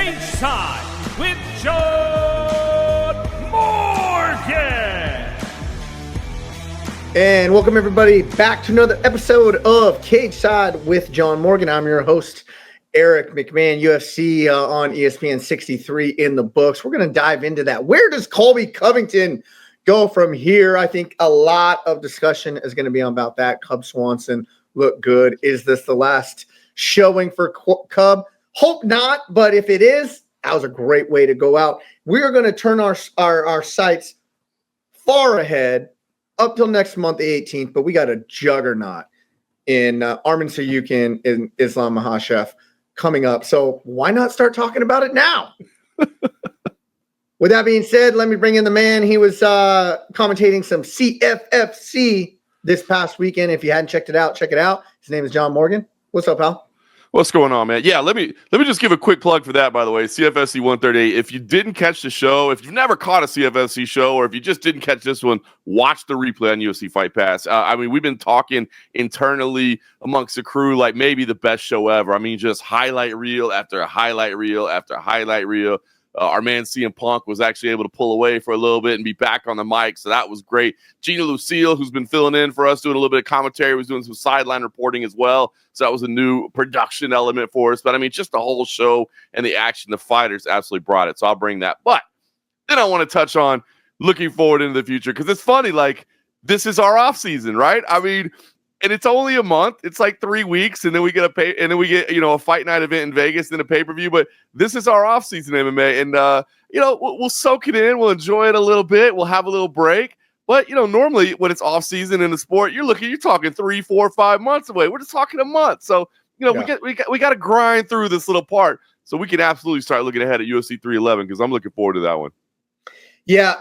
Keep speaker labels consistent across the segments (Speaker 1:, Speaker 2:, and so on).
Speaker 1: Cageside with John Morgan.
Speaker 2: And welcome everybody back to another episode of Cageside with John Morgan. I'm your host, Eric McMahon, UFC on ESPN 63 in the books. We're going to dive into that. Where does Colby Covington go from here? I think a lot of discussion is going to be about that. Cub Swanson looked good. Is this the last showing for Cub? Hope not, but if it is, that was a great way to go out. We are going to turn our sights far ahead up till next month, the 18th, but we got a juggernaut in Arman Tsarukyan and Islam Makhachev coming up. So why not start talking about it now? With that being said, let me bring in the man. He was commentating some CFFC this past weekend. If you hadn't checked it out, check it out. His name is John Morgan. What's up, pal?
Speaker 3: What's going on, man? Yeah, let me just give a quick plug for that, by the way. CFFC 138. If you didn't catch the show, if you've never caught a CFFC show, or if you just didn't catch this one, watch the replay on UFC Fight Pass. I mean, we've been talking internally amongst the crew like maybe the best show ever. I mean, just highlight reel after highlight reel after highlight reel. Our man CM Punk was actually able to pull away for a little bit and be back on the mic, so that was great. Gina Lucille, who's been filling in for us, doing a little bit of commentary, was doing some sideline reporting as well, so that was a new production element for us. But, I mean, just the whole show and the action, the fighters absolutely brought it, so I'll bring that. But then I want to touch on looking forward into the future, because it's funny, like, this is our off season, right? I mean, and it's only a month. It's like 3 weeks, and then we get a fight night event in Vegas, then a pay-per-view. But this is our off-season MMA, and we'll soak it in. We'll enjoy it a little bit. We'll have a little break. But normally when it's off-season in the sport, you're talking 3, 4, 5 months away. We're just talking a month. So we got to grind through this little part so we can absolutely start looking ahead at UFC 311, because I'm looking forward to that one.
Speaker 2: Yeah.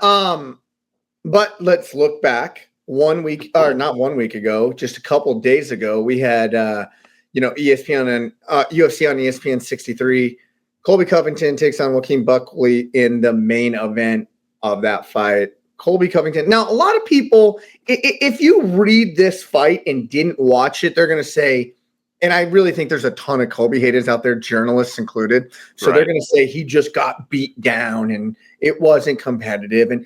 Speaker 2: But let's look back. 1 week, or not 1 week ago, just a couple days ago, we had ESPN and UFC on ESPN 63. Colby Covington takes on Joaquin Buckley in the main event of that fight. Colby Covington. Now, a lot of people, if you read this fight and didn't watch it, they're going to say, and I really think there's a ton of Colby haters out there, journalists included. So They're going to say he just got beat down and it wasn't competitive. And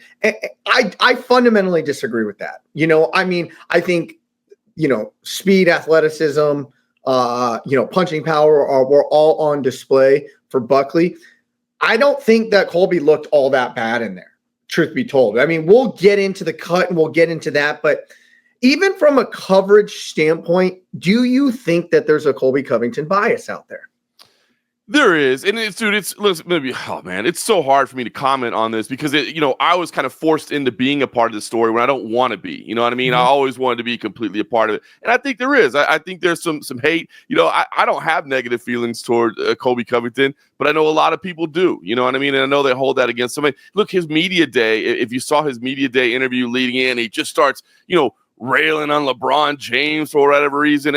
Speaker 2: I fundamentally disagree with that. I think, speed, athleticism, punching power were all on display for Buckley. I don't think that Colby looked all that bad in there, truth be told. I mean, we'll get into the cut and we'll get into that, but even from a coverage standpoint, do you think that there's a Colby Covington bias out there?
Speaker 3: There is, and it's so hard for me to comment on this because I was kind of forced into being a part of the story when I don't want to be. You know what I mean? Mm-hmm. I always wanted to be completely a part of it, and I think there is. I think there's some hate. I don't have negative feelings toward Colby Covington, but I know a lot of people do. You know what I mean? And I know they hold that against somebody. Look, his media day. If you saw his media day interview leading in, he just starts, railing on LeBron James for whatever reason.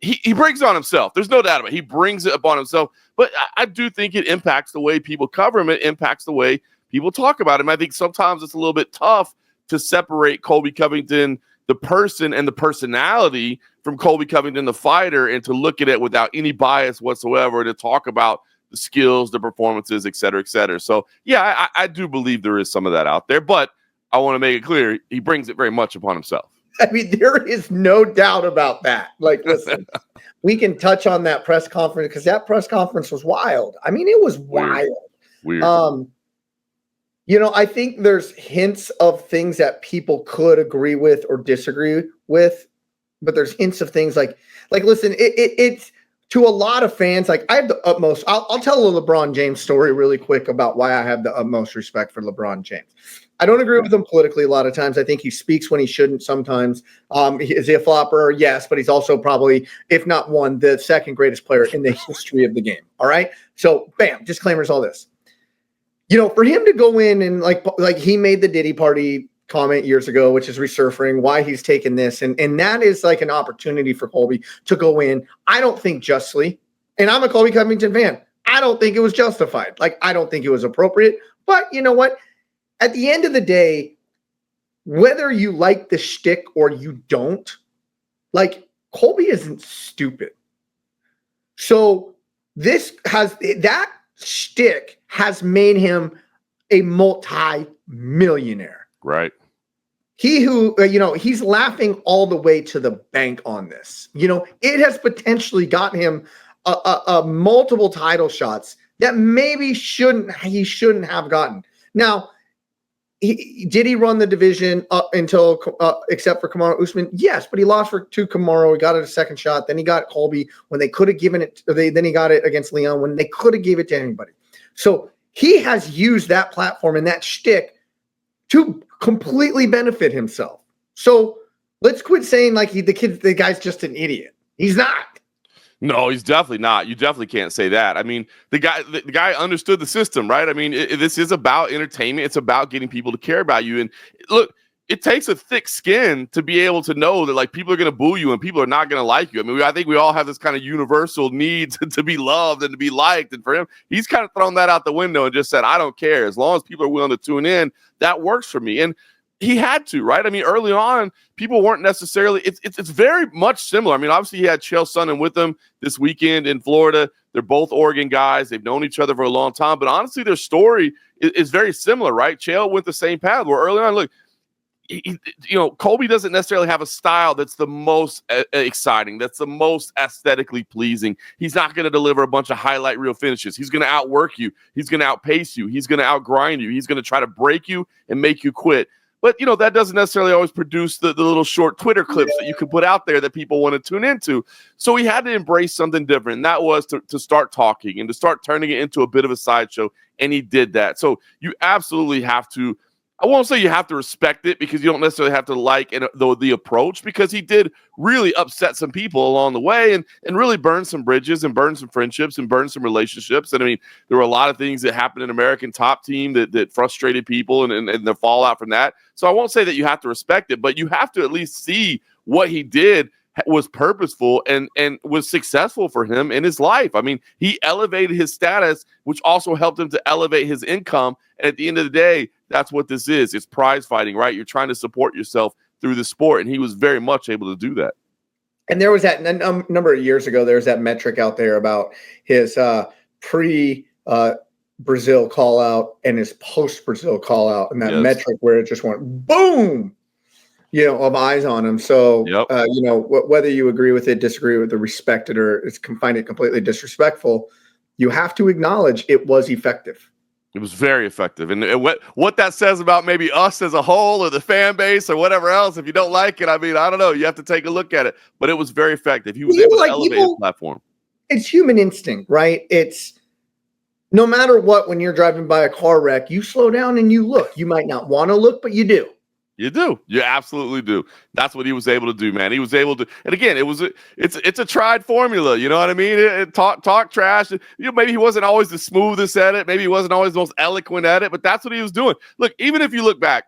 Speaker 3: He brings it on himself. There's no doubt about it. He brings it upon himself. But I do think it impacts the way people cover him. It impacts the way people talk about him. I think sometimes it's a little bit tough to separate Colby Covington, the person and the personality, from Colby Covington, the fighter, and to look at it without any bias whatsoever, to talk about the skills, the performances, et cetera, et cetera. So, yeah, I do believe there is some of that out there. But I want to make it clear, he brings it very much upon himself.
Speaker 2: I mean, there is no doubt about that. Like, listen, we can touch on that press conference because that press conference was wild. I mean, it was wild.
Speaker 3: Weird.
Speaker 2: I think there's hints of things that people could agree with or disagree with, but there's hints of things like listen, it's to a lot of fans. Like, I have the utmost. I'll tell a LeBron James story really quick about why I have the utmost respect for LeBron James. I don't agree with him politically a lot of times. I think he speaks when he shouldn't sometimes. Is he a flopper? Yes, but he's also probably, if not one, the second greatest player in the history of the game. All right? So, bam, disclaimers, all this. For him to go in and like he made the Diddy Party comment years ago, which is resurfacing why he's taken this. And that is like an opportunity for Colby to go in. I don't think justly, and I'm a Colby Covington fan, I don't think it was justified. Like, I don't think it was appropriate. But you know what? At the end of the day, whether you like the shtick or you don't, like, Colby isn't stupid. So this has that shtick has made him a multi-millionaire.
Speaker 3: Right.
Speaker 2: He who, he's laughing all the way to the bank on this. It has potentially got him a multiple title shots that maybe he shouldn't have gotten. Now, did he run the division up until except for Kamaru Usman? Yes, but he lost to Kamaru. He got it a second shot. Then he got Colby when they could have given it. Then he got it against Leon when they could have gave it to anybody. So he has used that platform and that shtick to completely benefit himself. So let's quit saying like the guy's just an idiot. He's not.
Speaker 3: No, he's definitely not. You definitely can't say that. I mean, the guy understood the system, right? I mean, this is about entertainment. It's about getting people to care about you. And look, it takes a thick skin to be able to know that like people are going to boo you and people are not going to like you. I mean, I think we all have this kind of universal need to be loved and to be liked. And for him, he's kind of thrown that out the window and just said, I don't care. As long as people are willing to tune in, that works for me. And he had to, right? I mean, early on, people weren't necessarily. It's very much similar. I mean, obviously, he had Chael Sonnen with him this weekend in Florida. They're both Oregon guys. They've known each other for a long time. But honestly, their story is very similar, right? Chael went the same path. Where early on, look, Colby doesn't necessarily have a style that's the most exciting, that's the most aesthetically pleasing. He's not going to deliver a bunch of highlight reel finishes. He's going to outwork you. He's going to outpace you. He's going to outgrind you. He's going to try to break you and make you quit. But, that doesn't necessarily always produce the little short Twitter clips that you can put out there that people want to tune into. So he had to embrace something different. And that was to start talking and to start turning it into a bit of a sideshow. And he did that. So you absolutely have to, I won't say you have to respect it because you don't necessarily have to like the approach, because he did really upset some people along the way and really burn some bridges and burn some friendships and burn some relationships. And I mean, there were a lot of things that happened in American Top Team that frustrated people and the fallout from that. So I won't say that you have to respect it, but you have to at least see what he did was purposeful and was successful for him in his life. I mean, he elevated his status, which also helped him to elevate his income. And at the end of the day, that's what this is. It's prize fighting, right? You're trying to support yourself through the sport. And he was very much able to do that.
Speaker 2: And there was that number of years ago, there was that metric out there about his pre-Brazil call out and his post-Brazil call out. And that metric where it just went boom, of eyes on him. So, whether you agree with it, disagree with it, respect it, or find it completely disrespectful, you have to acknowledge it was effective.
Speaker 3: It was very effective. And what that says about maybe us as a whole or the fan base or whatever else, if you don't like it, I mean, I don't know. You have to take a look at it. But it was very effective. He was able to elevate his platform. It's
Speaker 2: human instinct, right? It's no matter what, when you're driving by a car wreck, you slow down and you look. You might not want to look, but you do.
Speaker 3: You do. You absolutely do. That's what he was able to do, man. He was able to, and again, it's a tried formula. You know what I mean? Talk trash. Maybe he wasn't always the smoothest at it. Maybe he wasn't always the most eloquent at it, but that's what he was doing. Look, even if you look back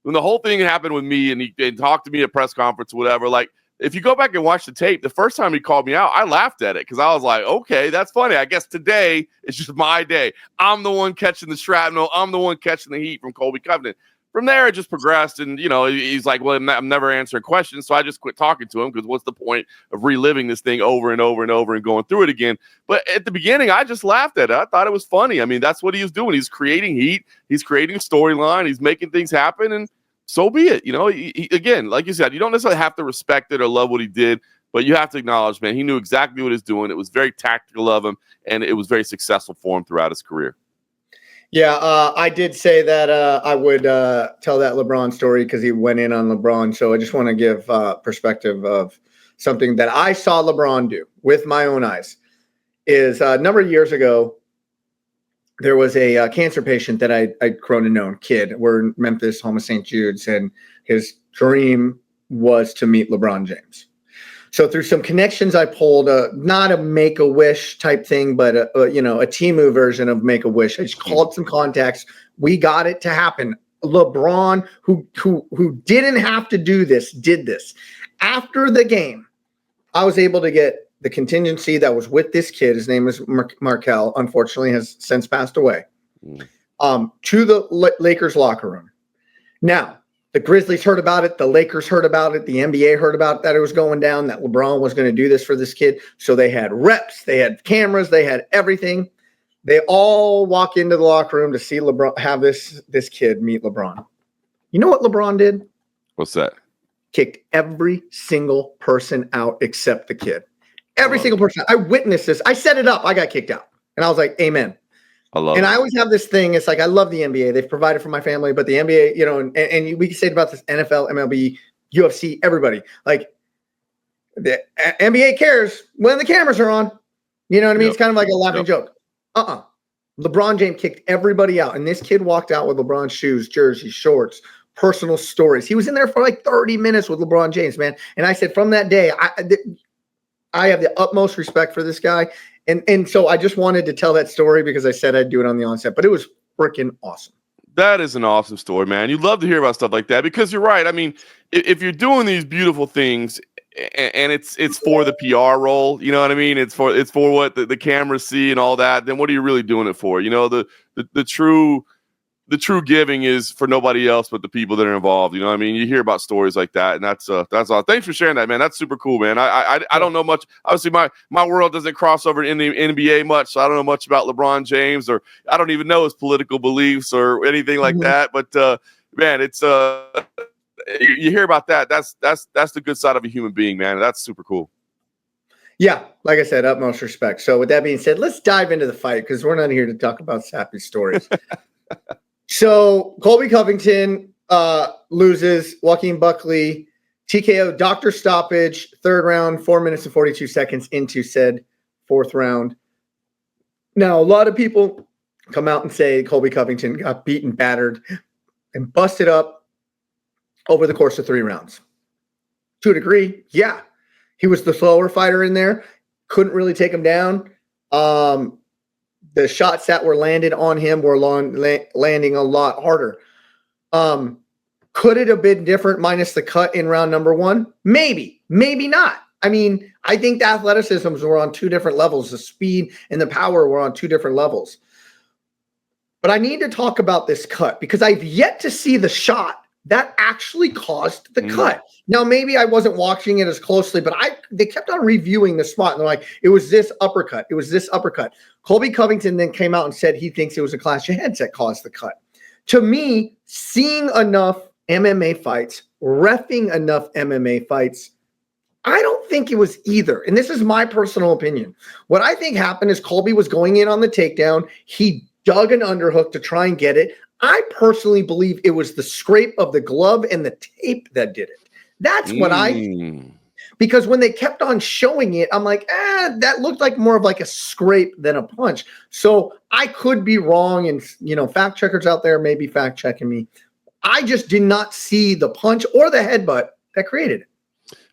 Speaker 3: when the whole thing happened with me and he talked to me at press conference or whatever, like if you go back and watch the tape, the first time he called me out, I laughed at it because I was like, okay, that's funny. I guess today is just my day. I'm the one catching the shrapnel. I'm the one catching the heat from Colby Covington. From there, it just progressed, and, he's like, well, I'm never answering questions, so I just quit talking to him because what's the point of reliving this thing over and over and over and going through it again? But at the beginning, I just laughed at it. I thought it was funny. I mean, that's what he was doing. He's creating heat. He's creating a storyline. He's making things happen, and so be it. He, again, like you said, you don't necessarily have to respect it or love what he did, but you have to acknowledge, man, he knew exactly what he was doing. It was very tactical of him, and it was very successful for him throughout his career.
Speaker 2: Yeah, I did say that I would tell that LeBron story because he went in on LeBron. So I just want to give perspective of something that I saw LeBron do with my own eyes. Is a number of years ago, there was a cancer patient that I'd grown to know, kid. We're in Memphis, home of St. Jude's, and his dream was to meet LeBron James. So through some connections I pulled, not a Make-A-Wish type thing, but a Temu version of Make-A-Wish. I just called some contacts. We got it to happen. LeBron, who didn't have to do this, did this. After the game, I was able to get the contingency that was with this kid. His name is Markel. Unfortunately, has since passed away. To the Lakers locker room. Now, the Grizzlies heard about it. The Lakers heard about it. The NBA heard about that it was going down, that LeBron was going to do this for this kid. So they had reps. They had cameras. They had everything. They all walk into the locker room to see LeBron, have this kid meet LeBron. You know what LeBron did?
Speaker 3: What's that?
Speaker 2: Kicked every single person out except the kid. Every single person. I witnessed this. I set it up. I got kicked out. And I was like, amen.
Speaker 3: I love
Speaker 2: and
Speaker 3: it.
Speaker 2: I always have this thing. It's like, I love the NBA. They've provided for my family, but the NBA, you know, and we can say it about this NFL, MLB, UFC, everybody. Like, the NBA cares when the cameras are on. You know what I mean? It's kind of like a laughing joke. LeBron James kicked everybody out, and this kid walked out with LeBron's shoes, jerseys, shorts, personal stories. He was in there for like 30 minutes with LeBron James, man. And I said, from that day, I have the utmost respect for this guy. And so I just wanted to tell that story because I said I'd do it on the onset, but it was freaking awesome.
Speaker 3: That is an awesome story, man. You love to hear about stuff like that because you're right. I mean, if you're doing these beautiful things and it's for the PR role, you know what I mean? It's for what the cameras see and all that. Then what are you really doing it for? You know, the true giving is for nobody else but the people that are involved. You know what I mean? You hear about stories like that, and that's all. Thanks for sharing that, man. That's super cool, man. I don't know much. Obviously, my world doesn't cross over in the NBA much, so I don't know much about LeBron James, or I don't even know his political beliefs or anything like that. But man, it's you hear about that. That's the good side of a human being, man. That's super cool.
Speaker 2: Yeah, like I said, utmost respect. So with that being said, let's dive into the fight because we're not here to talk about sappy stories. So Colby Covington loses. Joaquin Buckley TKO, doctor stoppage, third round, 4 minutes and 42 seconds into said fourth round. Now, a lot of people come out and say Colby Covington got beaten, battered, and busted up over the course of 3 rounds. To a degree, yeah. He was the slower fighter in there. Couldn't really take him down. The shots that were landed on him were landing a lot harder. Could it have been different minus the cut in round number 1? Maybe, maybe not. I mean, I think the athleticisms were on 2 different levels. The speed and the power were on 2 different levels. But I need to talk about this cut because I've yet to see the shot that actually caused the cut. Now, maybe I wasn't watching it as closely, but they kept on reviewing the spot, and they're like, it was this uppercut. It was this uppercut. Colby Covington then came out and said he thinks it was a clash of heads that caused the cut. To me, seeing enough MMA fights, reffing enough MMA fights, I don't think it was either. And this is my personal opinion. What I think happened is Colby was going in on the takedown. He dug an underhook to try and get it. I personally believe it was the scrape of the glove and the tape that did it. That's what I think. Because when they kept on showing it, I'm like, that looked like more of like a scrape than a punch. So I could be wrong. And, you know, fact checkers out there may be fact checking me. I just did not see the punch or the headbutt that created it.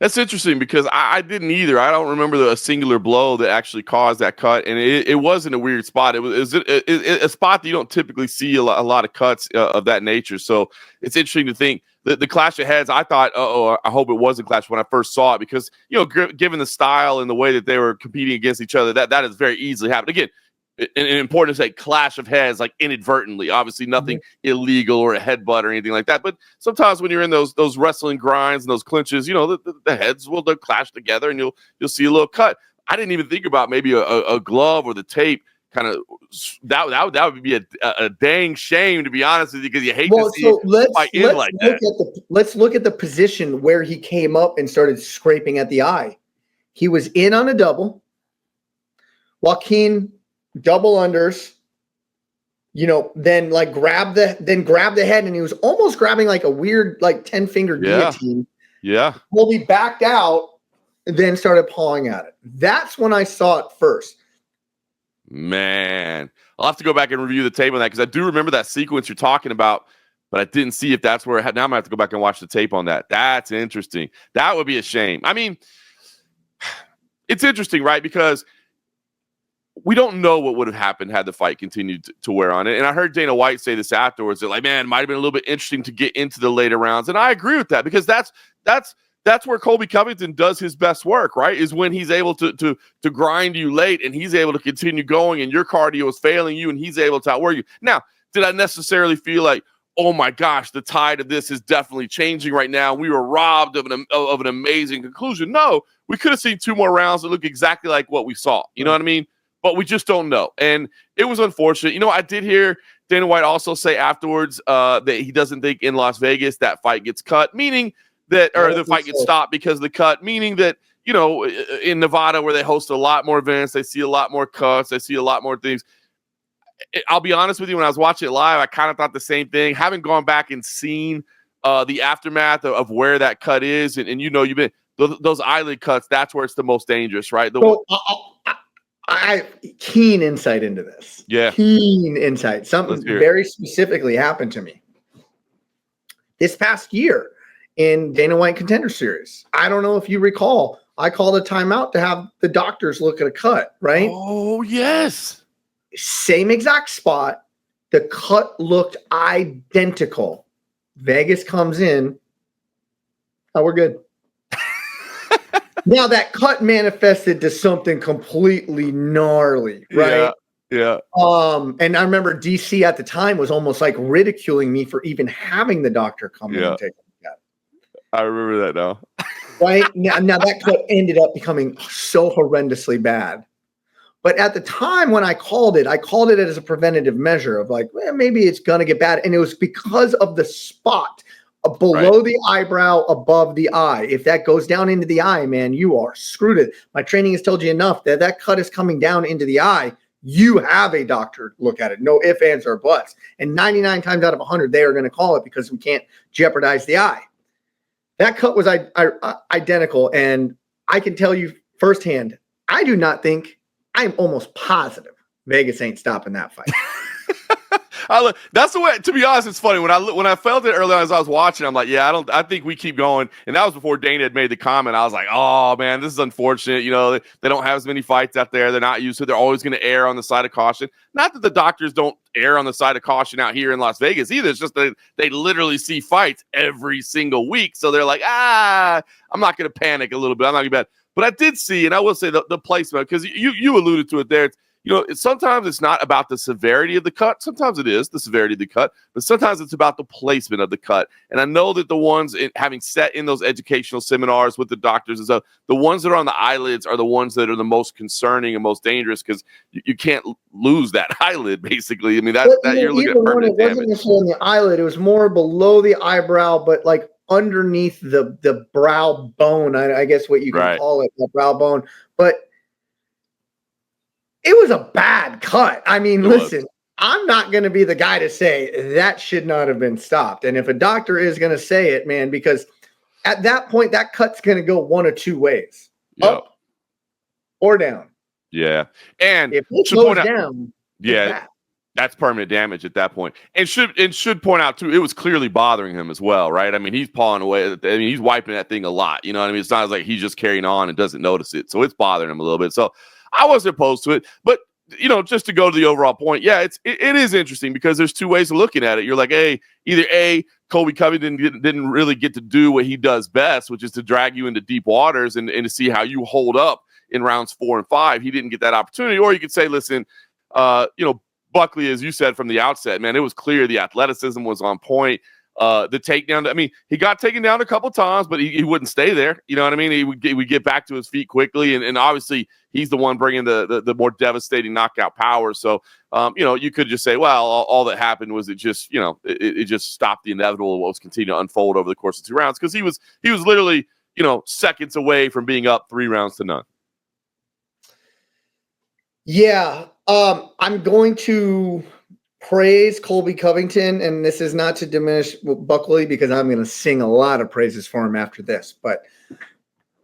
Speaker 3: That's interesting because I didn't either. I don't remember a singular blow that actually caused that cut, and it wasn't a weird spot. It was a spot that you don't typically see a lot of cuts of that nature. So it's interesting to think that the clash of heads. I thought, I hope it was a clash when I first saw it because given the style and the way that they were competing against each other, that has very easily happened. Again, and important to say clash of heads, like inadvertently, obviously nothing illegal or a headbutt or anything like that. But sometimes when you're in those wrestling grinds and those clinches, the heads will clash together and you'll see a little cut. I didn't even think about maybe a glove or the tape kind of that would be a dang shame, to be honest with you, because you hate to see it fight in like that.
Speaker 2: Let's look at the position where he came up and started scraping at the eye. He was in on a double. Joaquin double unders, then grab the head, and he was almost grabbing like a weird 10-finger guillotine.
Speaker 3: Yeah.
Speaker 2: Colby backed out and then started pawing at it. That's when I saw it first.
Speaker 3: Man, I'll have to go back and review the tape on that because I do remember that sequence you're talking about, but I didn't see if that's where it had. Now I'm gonna have to go back and watch the tape on that. That's interesting. That would be a shame. I mean, it's interesting, right? Because we don't know what would have happened had the fight continued to wear on it. And I heard Dana White say this afterwards. That it might have been a little bit interesting to get into the later rounds. And I agree with that because that's where Colby Covington does his best work, right? Is when he's able to grind you late and he's able to continue going and your cardio is failing you and he's able to outwork you. Now, did I necessarily feel like, oh my gosh, the tide of this is definitely changing right now? We were robbed of an amazing conclusion. No, we could have seen 2 more rounds that look exactly like what we saw. You know what I mean? but we just don't know. And it was unfortunate. You know, I did hear Dana White also say afterwards that he doesn't think in Las Vegas that fight gets cut, meaning that, or the fight gets stopped because of the cut, meaning that, you know, in Nevada where they host a lot more events, they see a lot more cuts, they see a lot more things. I'll be honest with you, when I was watching it live, I kind of thought the same thing. Having gone back and seen the aftermath of where that cut is, and you know, you've been those eyelid cuts, that's where it's the most dangerous, right?
Speaker 2: I keen insight into this.
Speaker 3: Yeah.
Speaker 2: Keen insight. Something very specifically happened to me this past year in Dana White Contender Series. I don't know if you recall, I called a timeout to have the doctors look at a cut, right?
Speaker 3: Oh, yes.
Speaker 2: Same exact spot. The cut looked identical. Vegas comes in. Oh, we're good. Now that cut manifested to something completely gnarly, right?
Speaker 3: Yeah.
Speaker 2: And I remember DC at the time was almost like ridiculing me for even having the doctor come in and take a cut.
Speaker 3: I remember that now.
Speaker 2: Right? Now that cut ended up becoming so horrendously bad. But at the time when I called it as a preventative measure of like, well, maybe it's going to get bad. And it was because of the spot below the eyebrow, above the eye. If that goes down into the eye, man, you are screwed. My training has told you enough that that cut is coming down into the eye. You have a doctor look at it. No ifs, ands, or buts. And 99 times out of 100, they are going to call it because we can't jeopardize the eye. That cut was identical. And I can tell you firsthand, I do not think, I'm almost positive Vegas ain't stopping that fight.
Speaker 3: That's the way. To be honest, it's funny when I felt it earlier as I was watching. I'm like, yeah, I think we keep going. And that was before Dana had made the comment. I was like, oh man, this is unfortunate. You know, they don't have as many fights out there. They're not used to it. They're always going to err on the side of caution. Not that the doctors don't err on the side of caution out here in Las Vegas either. It's just that they literally see fights every single week. So they're like, I'm not going to panic a little bit. I'm not going to bet. But I did see, and I will say the placement, because you alluded to it there. You know, sometimes it's not about the severity of the cut. Sometimes it is the severity of the cut, but sometimes it's about the placement of the cut. And I know that the ones having sat in those educational seminars with the doctors and stuff, the ones that are on the eyelids are the ones that are the most concerning and most dangerous because you can't lose that eyelid, basically. I mean, that you're looking at permanent damage. It wasn't
Speaker 2: necessarily on the eyelid. It was more below the eyebrow, but like underneath the brow bone, I guess what you can call it, the brow bone. But it was a bad cut. I mean, listen, I'm not going to be the guy to say that should not have been stopped. And if a doctor is going to say it, man, because at that point, that cut's going to go one of two ways, up or down.
Speaker 3: Yeah. And
Speaker 2: if it goes down,
Speaker 3: that's permanent damage at that point. And should point out, too, it was clearly bothering him as well, right? I mean, he's pawing away. I mean, he's wiping that thing a lot. You know what I mean? It's not like he's just carrying on and doesn't notice it. So it's bothering him a little bit. So I wasn't opposed to it, but you know, just to go to the overall point, it is interesting because there's two ways of looking at it. You're like, hey, either Colby Covington didn't really get to do what he does best, which is to drag you into deep waters and to see how you hold up in rounds 4 and 5. He didn't get that opportunity. Or you could say, listen, you know, Buckley, as you said from the outset, man, it was clear the athleticism was on point. The takedown, I mean, he got taken down a couple times, but he wouldn't stay there. You know what I mean? He would get back to his feet quickly. And obviously, he's the one bringing the more devastating knockout power. So, you know, you could just say, well, all that happened was it just stopped the inevitable of what was continuing to unfold over the course of 2 rounds because he was literally, you know, seconds away from being up 3 rounds to none.
Speaker 2: Yeah. I'm going to praise Colby Covington, and this is not to diminish Buckley because I'm going to sing a lot of praises for him after this. But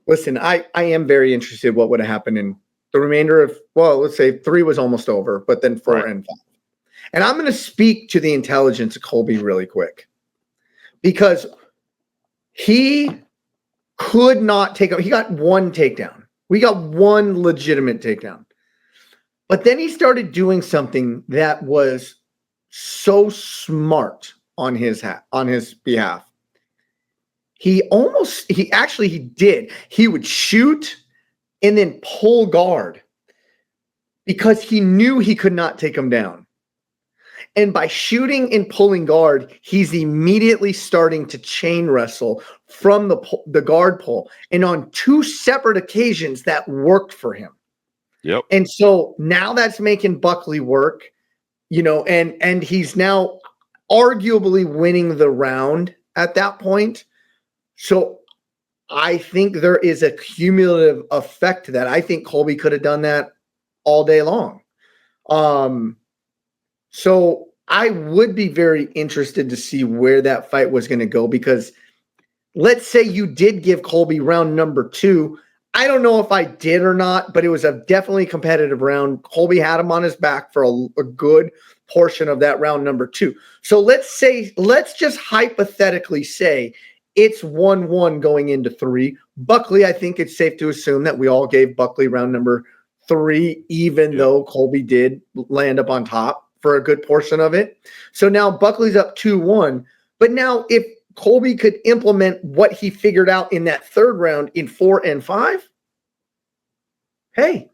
Speaker 2: listen, I am very interested what would have happened in the remainder of, well, let's say 3 was almost over, but then 4 and 5. And I'm going to speak to the intelligence of Colby really quick because he could not take – he got 1 takedown. We got 1 legitimate takedown. But then he started doing something that was so smart on his behalf. He did. He would shoot and then pull guard because he knew he could not take him down. And by shooting and pulling guard, he's immediately starting to chain wrestle from the guard pull. And on 2 separate occasions, that worked for him.
Speaker 3: Yep.
Speaker 2: And so now that's making Buckley work, and he's now arguably winning the round at that point. So I think there is a cumulative effect to that. I think Colby could have done that all day long. So I would be very interested to see where that fight was going to go, because let's say you did give Colby round number 2. I don't know if I did or not, but it was a definitely competitive round. Colby had him on his back for a good portion of that round number 2. So let's just hypothetically say it's 1-1 going into 3. Buckley, I think it's safe to assume that we all gave Buckley round number 3, even though Colby did land up on top for a good portion of it. So now Buckley's up 2-1. But now if Colby could implement what he figured out in that third round in 4 and 5, hey,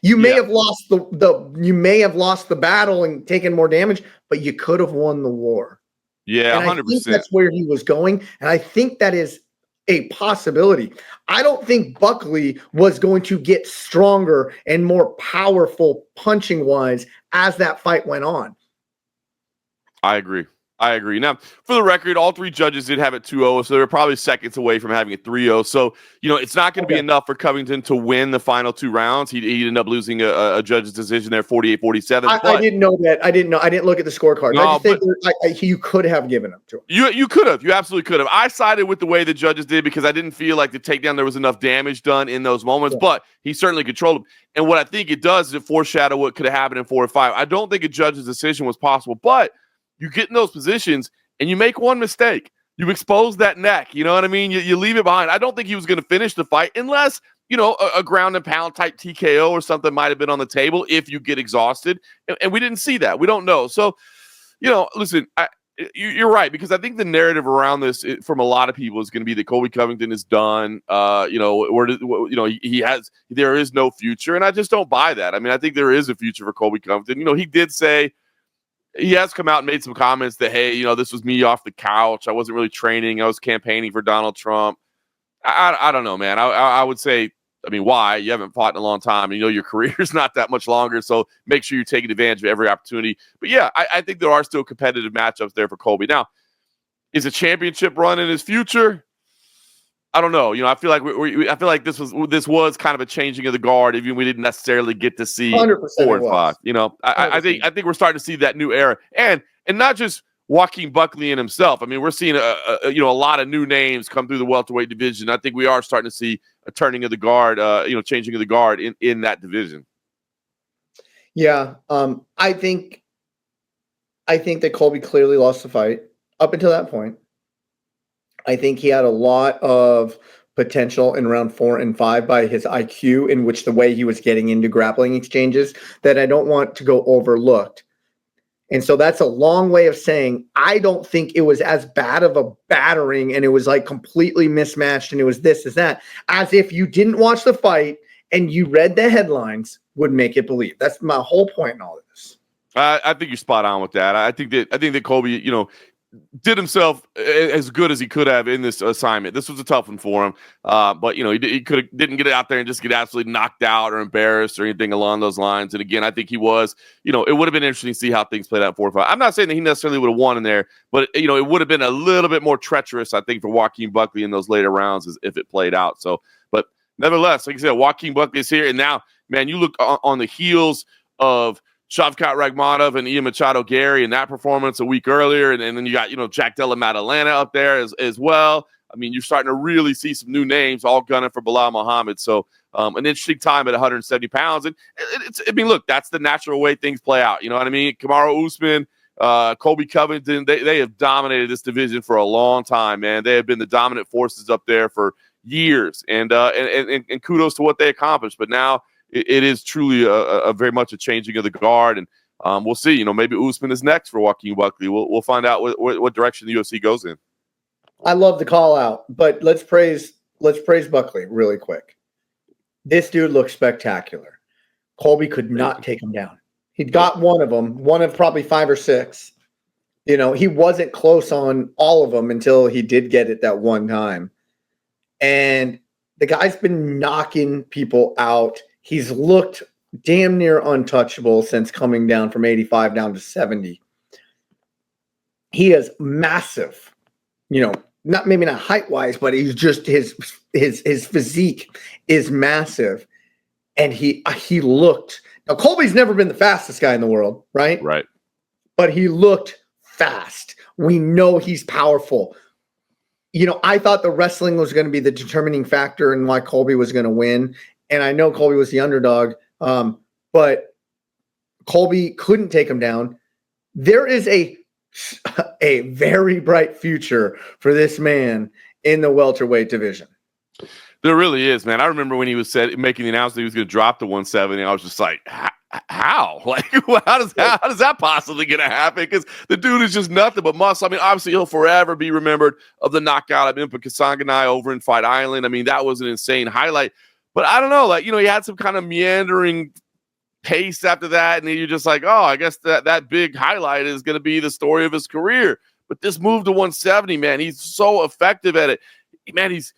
Speaker 2: you may have lost the battle and taken more damage, but you could have won the war.
Speaker 3: Yeah,
Speaker 2: and
Speaker 3: 100%.
Speaker 2: I think that's where he was going, and I think that is a possibility. I don't think Buckley was going to get stronger and more powerful punching wise as that fight went on.
Speaker 3: I agree. Now, for the record, all 3 judges did have it 2-0, so they were probably seconds away from having it 3-0. So, it's not going to be enough for Covington to win the final 2 rounds. He ended up losing a judge's decision there, 48-47.
Speaker 2: I didn't know that. I didn't look at the scorecards.
Speaker 3: No,
Speaker 2: I just think you could have given him to him.
Speaker 3: You could have. You absolutely could have. I sided with the way the judges did because I didn't feel like the takedown, there was enough damage done in those moments, but he certainly controlled him. And what I think it does is it foreshadow what could have happened in 4 and 5. I don't think a judge's decision was possible, but you get in those positions and you make one mistake. You expose that neck. You know what I mean? You leave it behind. I don't think he was going to finish the fight unless, a ground and pound type TKO or something might have been on the table if you get exhausted. And we didn't see that. We don't know. So, listen, you're right, because I think the narrative around this from a lot of people is going to be that Colby Covington is done. There is no future. And I just don't buy that. I mean, I think there is a future for Colby Covington. He did say, he has come out and made some comments that, hey, this was me off the couch. I wasn't really training. I was campaigning for Donald Trump. I don't know, man. I would say, why? You haven't fought in a long time. Your career's not that much longer, so make sure you're taking advantage of every opportunity. But, yeah, I think there are still competitive matchups there for Colby. Now, is a championship run in his future? I don't know. I feel like I feel like this was kind of a changing of the guard, even we didn't necessarily get to see 4 and 5. I think we're starting to see that new era, and not just Joaquin Buckley in himself. We're seeing a lot of new names come through the welterweight division. I think we are starting to see a turning of the guard, changing of the guard in that division.
Speaker 2: Yeah, I think that Colby clearly lost the fight up until that point. I think he had a lot of potential in round 4 and 5 by his IQ, in which the way he was getting into grappling exchanges that I don't want to go overlooked. And so that's a long way of saying I don't think it was as bad of a battering and it was like completely mismatched and it was this, is that, as if you didn't watch the fight and you read the headlines would make it believe. That's my whole point in all of this.
Speaker 3: I think you're spot on with that. I think that Colby, did himself as good as he could have in this assignment. This was a tough one for him, but he didn't get it out there and just get absolutely knocked out or embarrassed or anything along those lines. And again, I think he was. It would have been interesting to see how things played out 4 or 5. I'm not saying that he necessarily would have won in there, but it would have been a little bit more treacherous, I think, for Joaquin Buckley in those later rounds if it played out. So, but nevertheless, like I said, Joaquin Buckley is here, and now, man, you look on the heels of Shavkat Rakhmonov and Ian Machado Gary in that performance a week earlier. And then you got, Jack Della Maddalena up there as well. You're starting to really see some new names all gunning for Bilal Muhammad. So an interesting time at 170 pounds. And look, that's the natural way things play out. You know what I mean? Kamaru Usman, Colby Covington, they have dominated this division for a long time, man. They have been the dominant forces up there for years. And kudos to what they accomplished. But now, it is truly a very much a changing of the guard, and we'll see. Maybe Usman is next for Joaquin Buckley. We'll find out what direction the UFC goes in.
Speaker 2: I love the call out, but let's praise Buckley really quick. This dude looks spectacular. Colby could not take him down. He'd got one of probably 5 or 6. He wasn't close on all of them until he did get it that one time, and the guy's been knocking people out He's looked damn near untouchable since coming down from 85 down to 70. He is massive, maybe not height wise, but he's just his physique is massive. And he looked, now Colby's never been the fastest guy in the world, right?
Speaker 3: Right.
Speaker 2: But he looked fast. We know he's powerful. I thought the wrestling was going to be the determining factor in why Colby was going to win. And I know Colby was the underdog, but Colby couldn't take him down. There is a very bright future for this man in the welterweight division.
Speaker 3: There really is, man. I remember when he was making the announcement he was going to drop to 170. I was just like, how? Like, how does that possibly going to happen? Because the dude is just nothing but muscle. I mean, obviously he'll forever be remembered of the knockout of Impa Kasanganay over in Fight Island. I mean, that was an insane highlight. But I don't know, like, he had some kind of meandering pace after that, and then you're just like, oh, I guess that big highlight is going to be the story of his career. But this move to 170, man, he's so effective at it. Man, he's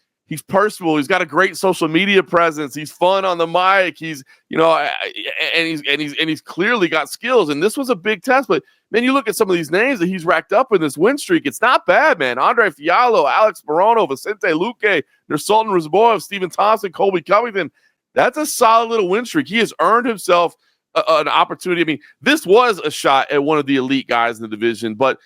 Speaker 3: personable. He's got a great social media presence. He's fun on the mic. He's, and he's clearly got skills. And this was a big test. But man, you look at some of these names that he's racked up in this win streak. It's not bad, man. Andre Fiallo, Alex Barono, Vicente Luque, Nursultan Razboev, Stephen Thompson, Colby Covington. That's a solid little win streak. He has earned himself an opportunity. I mean, this was a shot at one of the elite guys in the division. But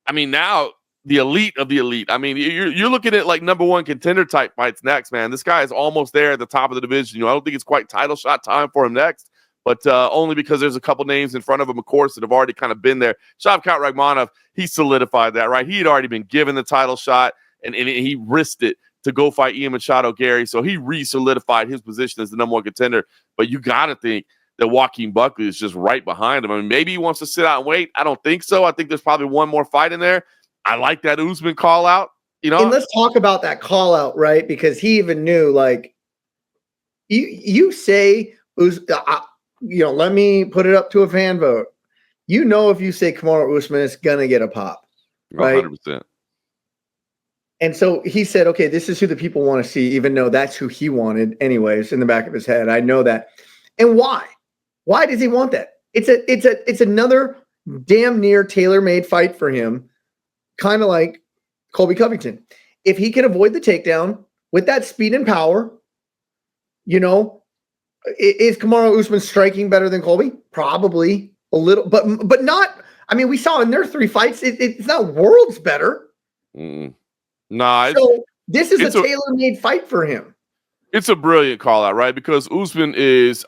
Speaker 3: I mean, now the elite of the elite. I mean, you're looking at like number one contender type fights next, man. This guy is almost there at the top of the division. I don't think it's quite title shot time for him next, but only because there's a couple names in front of him, of course, that have already kind of been there. Shavkat Rakhmonov, he solidified that, right? He had already been given the title shot, and he risked it to go fight Ian Machado Gary. So he re-solidified his position as the number one contender. But you got to think that Joaquin Buckley is just right behind him. I mean, maybe he wants to sit out and wait. I don't think so. I think there's probably one more fight in there. I like that Usman call out, And
Speaker 2: let's talk about that call out, right? Because he even knew, like, you say, let me put it up to a fan vote. If you say Kamaru Usman, it's going to get a pop, right?
Speaker 3: 100%.
Speaker 2: And so he said, okay, this is who the people want to see, even though that's who he wanted anyways in the back of his head. I know that. And why? Why does he want that? It's another damn near tailor-made fight for him. Kind of like Colby Covington. If he can avoid the takedown with that speed and power, is Kamaru Usman striking better than Colby? Probably a little, but not. I mean, we saw in their three fights, it's not worlds better.
Speaker 3: Nah.
Speaker 2: So this is a tailor-made fight for him.
Speaker 3: It's a brilliant call out, right? Because Usman is,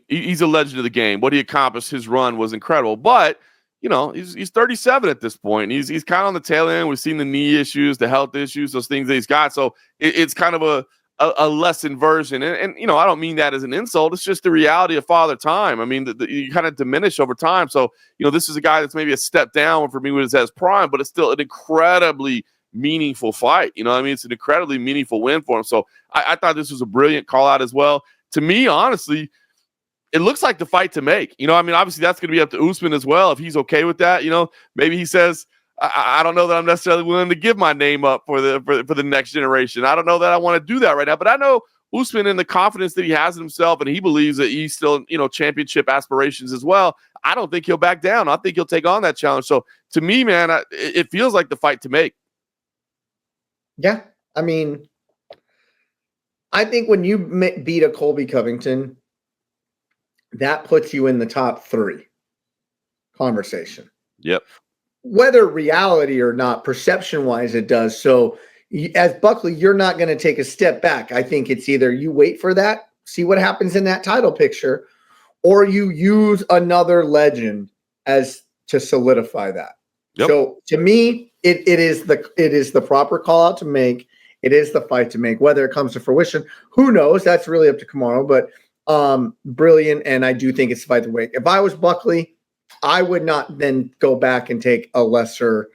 Speaker 3: he's a legend of the game. What he accomplished, his run was incredible, but he's 37 at this point. He's kind of on the tail end. We've seen the knee issues, the health issues, those things that he's got. So it's kind of a lessened version. And I don't mean that as an insult. It's just the reality of father time. I mean, you kind of diminish over time. So, this is a guy that's maybe a step down for me when it's at his prime, but it's still an incredibly meaningful fight. It's an incredibly meaningful win for him. So I thought this was a brilliant call out as well. To me, honestly, it looks like the fight to make. Obviously that's going to be up to Usman as well. If he's okay with that, maybe he says, I don't know that I'm necessarily willing to give my name up for the next generation. I don't know that I want to do that right now, but I know Usman and the confidence that he has in himself, and he believes that he's still, championship aspirations as well. I don't think he'll back down. I think he'll take on that challenge. So to me, man, it feels like the fight to make.
Speaker 2: Yeah. I think when you beat a Colby Covington, that puts you in the top 3 conversation.
Speaker 3: Yep.
Speaker 2: Whether reality or not, perception-wise, it does. So as Buckley, you're not going to take a step back. I think it's either you wait for that, see what happens in that title picture, or you use another legend as to solidify that. Yep. So to me, it is the proper call out to make. It is the fight to make. Whether it comes to fruition, who knows? That's really up to Kamaru, but brilliant, and I do think it's the fight to make. If I was Buckley, I would not then go back and take a lesser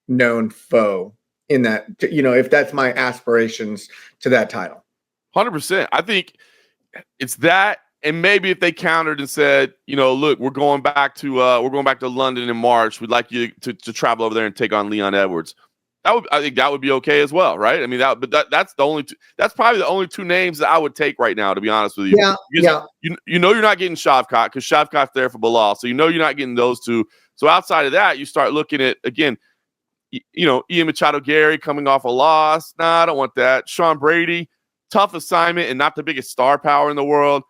Speaker 2: known foe in that, if that's my aspirations to that title.
Speaker 3: 100%. I think it's that, and maybe if they countered and said, look, we're going back to London in March. We'd like you to travel over there and take on Leon Edwards. I think that would be okay as well, right? I mean, that's probably the only two names that I would take right now, to be honest with you.
Speaker 2: Yeah,
Speaker 3: because you know you're not getting Shavkat because Shavkat's there for Bilal, so you know you're not getting those two. So outside of that, you start looking at again, Ian Machado Gary coming off a loss. Nah, I don't want that. Sean Brady, tough assignment and not the biggest star power in the world.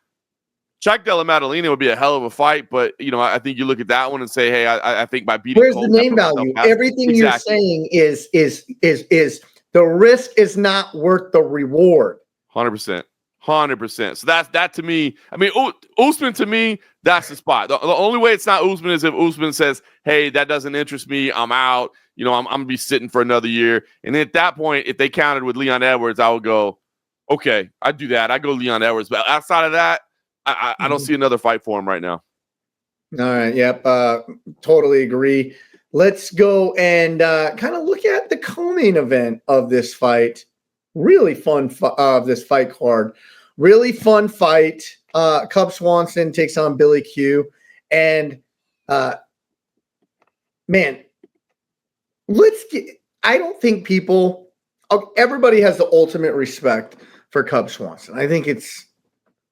Speaker 3: Chuck Della Maddalena would be a hell of a fight, but I think you look at that one and say, hey, I think by beating
Speaker 2: where's
Speaker 3: Cole,
Speaker 2: the name value? Everything you're saying is the risk is not worth the reward.
Speaker 3: 100%. So that to me, I mean, Usman to me, that's the spot. The only way it's not Usman is if Usman says, hey, that doesn't interest me, I'm out. I'm gonna be sitting for another year. And at that point, if they countered with Leon Edwards, I would go, okay, I'd do that. I'd go Leon Edwards. But outside of that, I don't see another fight for him right now.
Speaker 2: All right. Yep. Totally agree. Let's go and kind of look at the co-main event of this fight. Really fun of this fight card. Really fun fight. Cub Swanson takes on Billy Q. And man, I don't think everybody has the ultimate respect for Cub Swanson. I think it's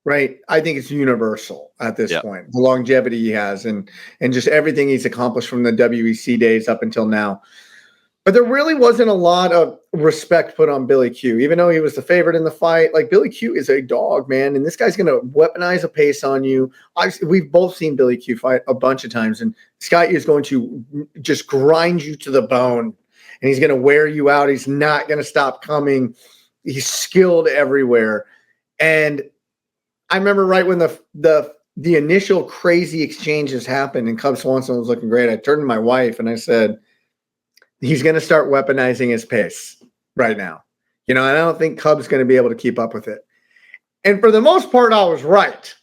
Speaker 2: right. I think it's universal at this point. The longevity he has and just everything he's accomplished from the WEC days up until now. But there really wasn't a lot of respect put on Billy Q, even though he was the favorite in the fight. Like, Billy Q is a dog, man, and this guy's going to weaponize a pace on you. We've both seen Billy Q fight a bunch of times, and Scott is going to just grind you to the bone, and he's going to wear you out. He's not going to stop coming. He's skilled everywhere. And I remember right when the initial crazy exchanges happened and Cub Swanson was looking great, I turned to my wife and I said, he's going to start weaponizing his pace right now. And I don't think Cub's going to be able to keep up with it. And for the most part, I was right.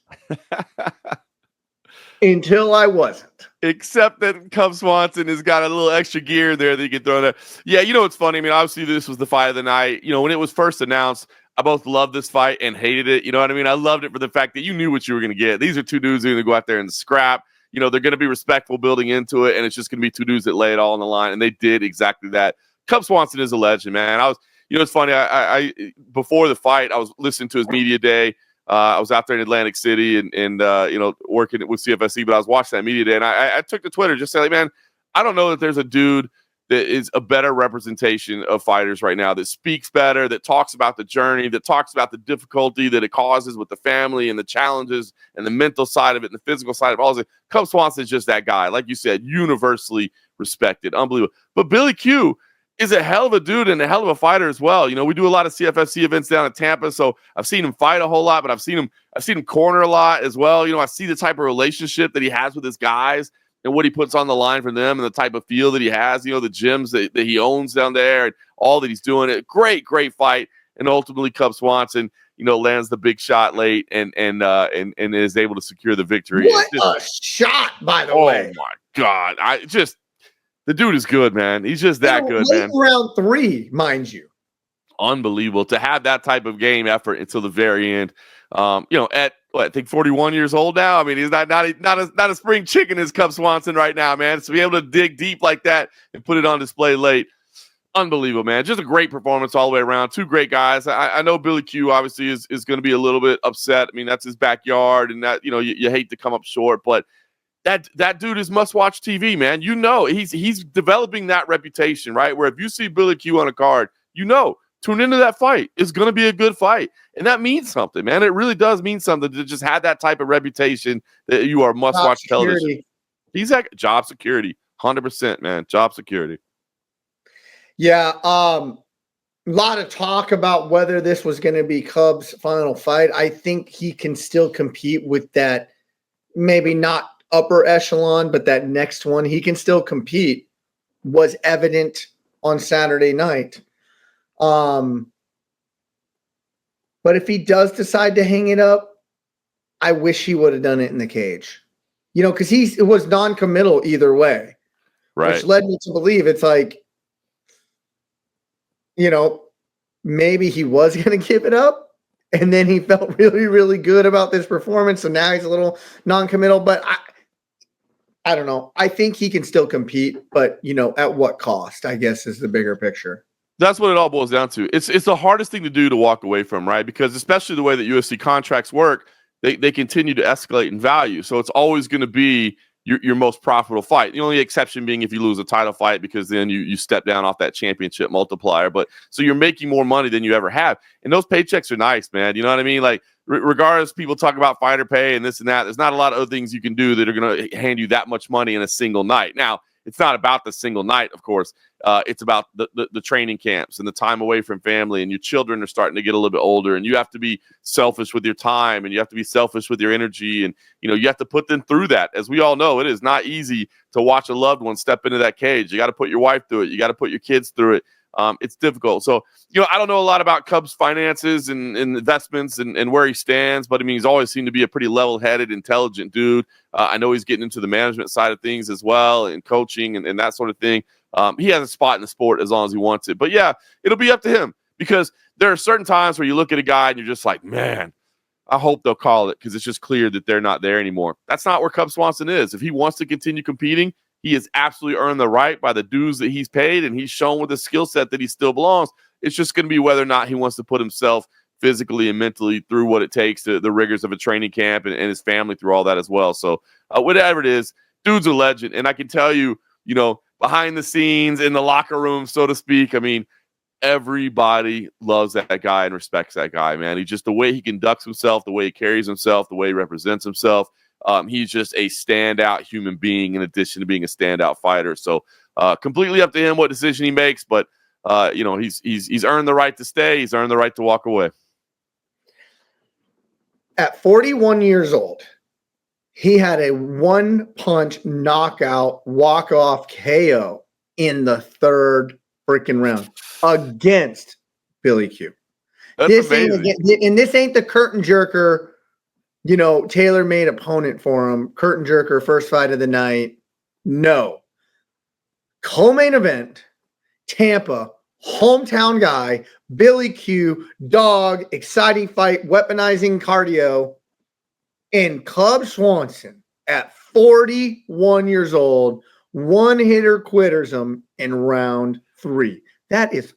Speaker 2: Until I wasn't.
Speaker 3: Except that Cub Swanson has got a little extra gear there that you can throw in there. Yeah, it's funny. I mean, obviously this was the fight of the night. When it was first announced, I both loved this fight and hated it. You know what I mean? I loved it for the fact that you knew what you were going to get. These are two dudes who are going to go out there and scrap. They're going to be respectful building into it, and it's just going to be two dudes that lay it all on the line, and they did exactly that. Cub Swanson is a legend, man. It's funny. I before the fight, I was listening to his media day. I was out there in Atlantic City and working with CFSC, but I was watching that media day, and I took to Twitter just to say, like, man, I don't know that there's a dude that is a better representation of fighters right now, that speaks better, that talks about the journey, that talks about the difficulty that it causes with the family and the challenges and the mental side of it and the physical side of all of it. Cub Swanson is just that guy. Like you said, universally respected. Unbelievable. But Billy Q is a hell of a dude and a hell of a fighter as well. We do a lot of CFFC events down in Tampa, so I've seen him fight a whole lot, but I've seen him corner a lot as well. I see the type of relationship that he has with his guys and what he puts on the line for them and the type of feel that he has, the gyms that he owns down there and all that he's doing. A great fight. And ultimately Cub Swanson, lands the big shot late and is able to secure the victory.
Speaker 2: What a shot, by the way.
Speaker 3: Oh my God. The dude is good, man. He's just that good, man.
Speaker 2: Round 3, mind you.
Speaker 3: Unbelievable to have that type of game effort until the very end. At I think 41 years old now. I mean, he's not a spring chicken as Cub Swanson right now, man. So be able to dig deep like that and put it on display late. Unbelievable, man. Just a great performance all the way around. Two great guys. I know Billy Q obviously is going to be a little bit upset. I mean, that's his backyard and that, you hate to come up short, but that dude is must-watch TV, man. He's developing that reputation, right? Where if you see Billy Q on a card, tune into that fight. It's going to be a good fight. And that means something, man. It really does mean something to just have that type of reputation that you are must-watch television. He's at job security, 100%, man. Job security.
Speaker 2: Yeah. A lot of talk about whether this was going to be Cub's final fight. I think he can still compete with that, maybe not upper echelon, but that next one. He can still compete, was evident on Saturday night. But if he does decide to hang it up, I wish he would have done it in the cage. Because it was non-committal either way.
Speaker 3: Right.
Speaker 2: Which led me to believe it's like, maybe he was going to give it up. And then he felt really, really good about this performance. So now he's a little non-committal. But I don't know. I think he can still compete, but at what cost, I guess, is the bigger picture.
Speaker 3: That's what it all boils down to. It's the hardest thing to do to walk away from, right? Because especially the way that UFC contracts work, they continue to escalate in value. So it's always going to be your most profitable fight. The only exception being if you lose a title fight, because then you step down off that championship multiplier. But so you're making more money than you ever have. And those paychecks are nice, man. You know what I mean? Like, regardless, people talk about fighter pay and this and that. There's not a lot of other things you can do that are going to hand you that much money in a single night. Now, it's not about the single night, of course. It's about the training camps and the time away from family, and your children are starting to get a little bit older, and you have to be selfish with your time, and you have to be selfish with your energy, and you have to put them through that. As we all know, it is not easy to watch a loved one step into that cage. You got to put your wife through it. You got to put your kids through it. It's difficult. So, I don't know a lot about Cubs finances and investments and where he stands, but I mean, he's always seemed to be a pretty level-headed, intelligent dude. I know he's getting into the management side of things as well, and coaching and that sort of thing. He has a spot in the sport as long as he wants it. But yeah, it'll be up to him, because there are certain times where you look at a guy and you're just like, man, I hope they'll call it, because it's just clear that they're not there anymore. That's not where Cub Swanson is. If he wants to continue competing, he has absolutely earned the right by the dues that he's paid, and he's shown with the skill set that he still belongs. It's just going to be whether or not he wants to put himself physically and mentally through what it takes, to the rigors of a training camp, and his family through all that as well. So whatever it is, dude's a legend. And I can tell you, behind the scenes, in the locker room, so to speak, I mean, everybody loves that guy and respects that guy, man. He's just, the way he conducts himself, the way he carries himself, the way he represents himself. He's just a standout human being in addition to being a standout fighter. So completely up to him what decision he makes, but he's earned the right to stay. He's earned the right to walk away.
Speaker 2: At 41 years old, he had a one-punch knockout walk-off KO in the third freaking round against Billy Q.
Speaker 3: That's amazing.
Speaker 2: This ain't the curtain jerker, tailor-made opponent for him. Curtain jerker, first fight of the night. No. Co-main event, Tampa, hometown guy, Billy Q, dog, exciting fight, weaponizing cardio. And Cub Swanson, at 41 years old, one-hitter quitters him in round 3. That is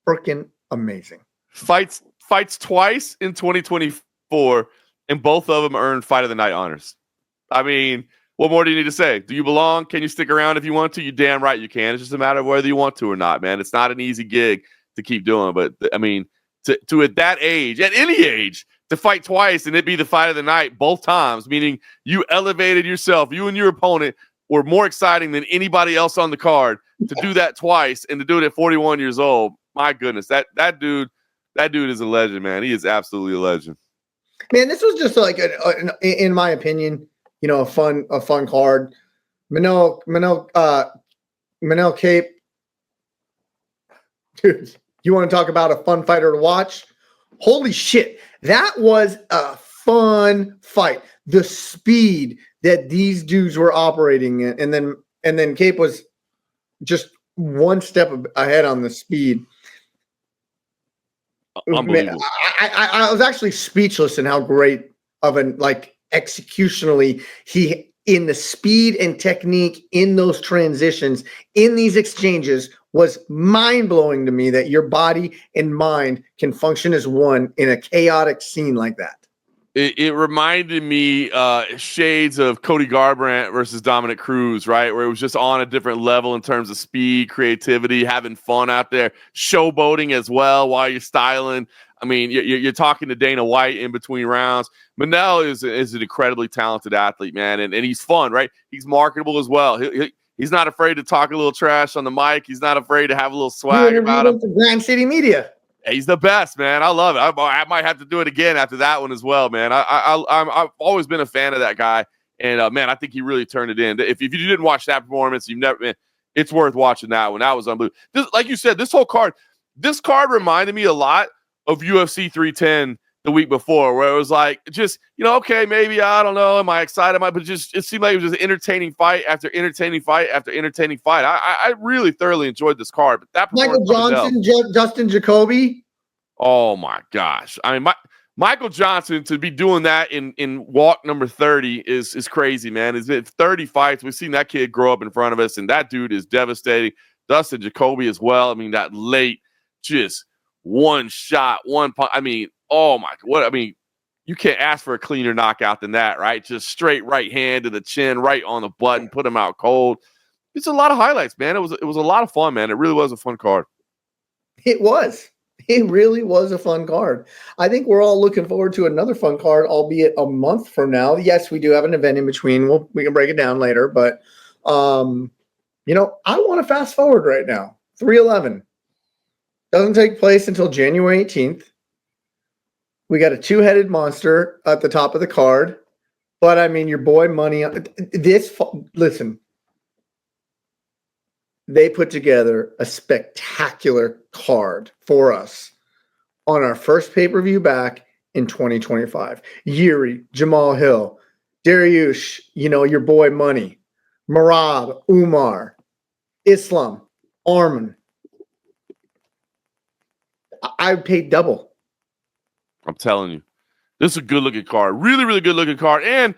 Speaker 2: freaking amazing.
Speaker 3: Fights twice in 2024, and both of them earned Fight of the Night honors. I mean, what more do you need to say? Do you belong? Can you stick around if you want to? You damn right you can. It's just a matter of whether you want to or not, man. It's not an easy gig to keep doing, but I mean, to at that age, at any age, to fight twice and it be the fight of the night both times, meaning you elevated yourself, you and your opponent were more exciting than anybody else on the card. To do that twice and to do it at 41 years old, my goodness, that dude is a legend, man. He is absolutely a legend.
Speaker 2: Man, this was just like, in my opinion, a fun card. Manel Kape, dude. You want to talk about a fun fighter to watch? Holy shit. That was a fun fight. The speed that these dudes were operating in, and then Kape was just one step ahead on the speed.
Speaker 3: Unbelievable.
Speaker 2: Man, I was actually speechless in how great of an, executionally he, in the speed and technique in those transitions, in these exchanges, was mind-blowing to me that your body and mind can function as one in a chaotic scene like that.
Speaker 3: It reminded me shades of Cody Garbrandt versus Dominic Cruz, right? Where it was just on a different level in terms of speed, creativity, having fun out there, showboating as well while you're styling. I mean, you're talking to Dana White in between rounds. Manel is an incredibly talented athlete, man, and he's fun, right? He's marketable as well. He's not afraid to talk a little trash on the mic. He's not afraid to have a little swag about him.
Speaker 2: Grand City Media.
Speaker 3: He's the best, man. I love it. I might have to do it again after that one as well, man. I've always been a fan of that guy, and man, I think he really turned it in. If you didn't watch that performance, it's worth watching that one. That was unbelievable. Like you said, this card reminded me a lot of UFC 310 the week before, where it was like, just, okay, maybe, I don't know, am I excited? But it seemed like it was just entertaining fight after entertaining fight after entertaining fight. I really thoroughly enjoyed this card. But that
Speaker 2: Michael Johnson, Justin Jacoby.
Speaker 3: Oh my gosh. I mean, Michael Johnson to be doing that in walk number 30 is crazy, man. It's 30 fights. We've seen that kid grow up in front of us, and that dude is devastating. Dustin Jacoby as well. I mean, that late, just one shot, one punch. I mean, oh my, what? I mean, you can't ask for a cleaner knockout than that, right? Just straight right hand to the chin, right on the button, put him out cold. It's a lot of highlights, man. It was a lot of fun, man. It really was a fun card.
Speaker 2: It was. It really was a fun card. I think we're all looking forward to another fun card, albeit a month from now. Yes, we do have an event in between. We can break it down later, but you know, I want to fast forward right now. 311 doesn't take place until January 18th. We got a two-headed monster at the top of the card, but I mean, your boy Money. Listen. They put together a spectacular card for us on our first pay-per-view back in 2025. Yuri, Jamal Hill, Dariush, you know, your boy Money, Merab, Umar, Islam, Arman. I paid double.
Speaker 3: I'm telling you, this is a good-looking card. Really, really good-looking card. And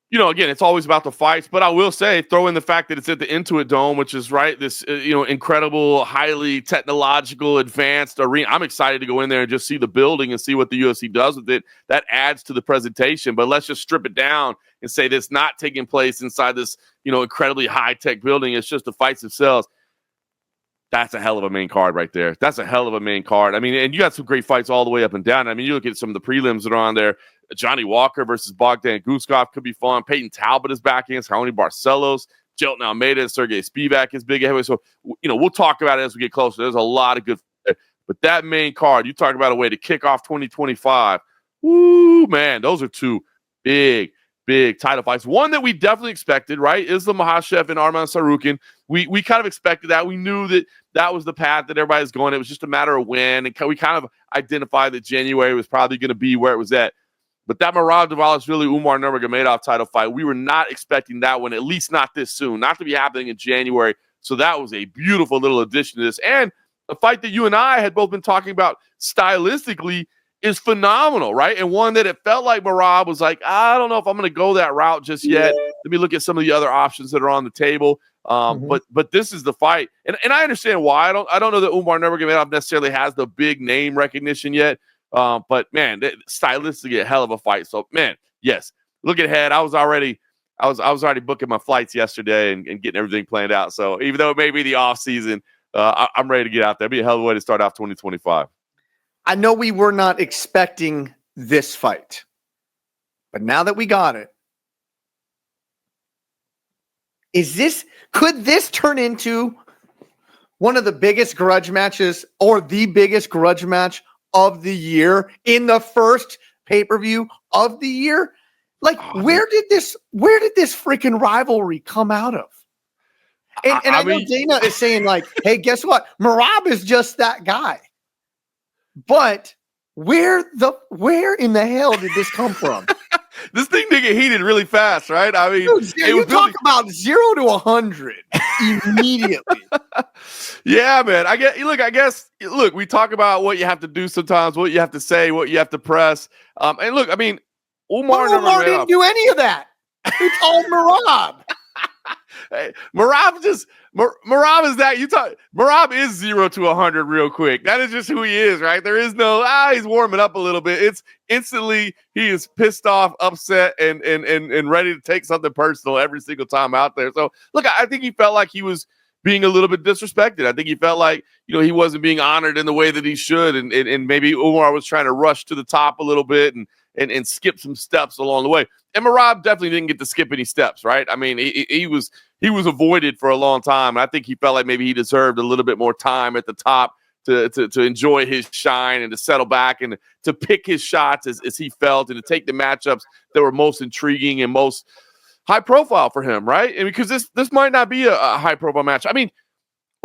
Speaker 3: you know, again, it's always about the fights, but I will say, throw in the fact that it's at the Intuit Dome, which is this, incredible, highly technological, advanced arena. I'm excited to go in there and just see the building and see what the UFC does with it. That adds to the presentation, but let's just strip it down and say that's not taking place inside this, incredibly high-tech building. It's just the fights themselves. That's a hell of a main card right there. That's a hell of a main card. I mean, and you got some great fights all the way up and down. I mean, you look at some of the prelims that are on there. Johnny Walker versus Bogdan Guskov could be fun. Peyton Talbot is back against Raoni Barcelos. Jelton Almeida and Sergey Spivak is big heavyweight. So, we'll talk about it as we get closer. There's a lot of good. But that main card, you talk about a way to kick off 2025. Woo, man, those are two big title fights. One that we definitely expected, right? Islam Makhachev and Arman Tsarukyan. We kind of expected that. We knew that was the path that everybody's going. It was just a matter of when. And we kind of identified that January was probably going to be where it was at. But that Merab Dvalishvili Umar Nurmagomedov title fight, we were not expecting that one, at least not this soon, not to be happening in January. So that was a beautiful little addition to this. And the fight that you and I had both been talking about stylistically is phenomenal, right? And one that it felt like Merab was like, I don't know if I'm going to go that route just yet. Let me look at some of the other options that are on the table. But this is the fight. And I understand why. I don't know that Umar Nurmagomedov necessarily has the big name recognition yet. But man, stylistically a hell of a fight. So man, yes, look ahead. I was already booking my flights yesterday and getting everything planned out. So even though it may be the off season, I'm ready to get out there. It'd be a hell of a way to start off 2025.
Speaker 2: I know we were not expecting this fight, but now that we got it, could this turn into one of the biggest grudge matches or the biggest grudge match of the year in the first pay-per-view of the year? Like, where did this freaking rivalry come out of? And I know Dana is saying, like, hey, guess what? Merab is just that guy. But where in the hell did this come from?
Speaker 3: This thing did get heated really fast, right? I mean,
Speaker 2: dude, you talk about 0 to 100 immediately.
Speaker 3: Yeah, man. I guess, we talk about what you have to do sometimes, what you have to say, what you have to press. And look, I mean, Umar
Speaker 2: didn't do any of that. It's all Merab.
Speaker 3: Hey, Merab is that. Merab is 0 to 100 real quick. That is just who he is, right? There is no, he's warming up a little bit. It's instantly he is pissed off, upset, and ready to take something personal every single time out there. So look, I think he felt like he was being a little bit disrespected. I think he felt like, he wasn't being honored in the way that he should. And maybe Umar was trying to rush to the top a little bit and skip some steps along the way. And Merab definitely didn't get to skip any steps, right? I mean, he was avoided for a long time. I think he felt like maybe he deserved a little bit more time at the top to enjoy his shine and to settle back and to pick his shots as he felt and to take the matchups that were most intriguing and most high profile for him, right? And because this might not be a high profile match. I mean,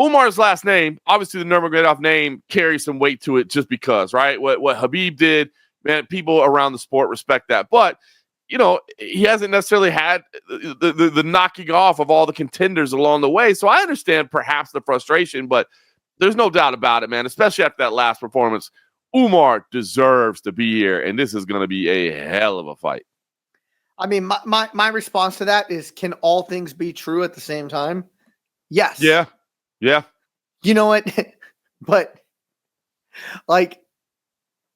Speaker 3: Umar's last name, obviously the Nurmagomedov name carries some weight to it just because, right? What Habib did, man, people around the sport respect that. But he hasn't necessarily had the knocking off of all the contenders along the way. So I understand perhaps the frustration, but there's no doubt about it, man, especially after that last performance. Umar deserves to be here, and this is going to be a hell of a fight.
Speaker 2: I mean, my response to that is, can all things be true at the same time? Yes.
Speaker 3: Yeah.
Speaker 2: You know what? But like,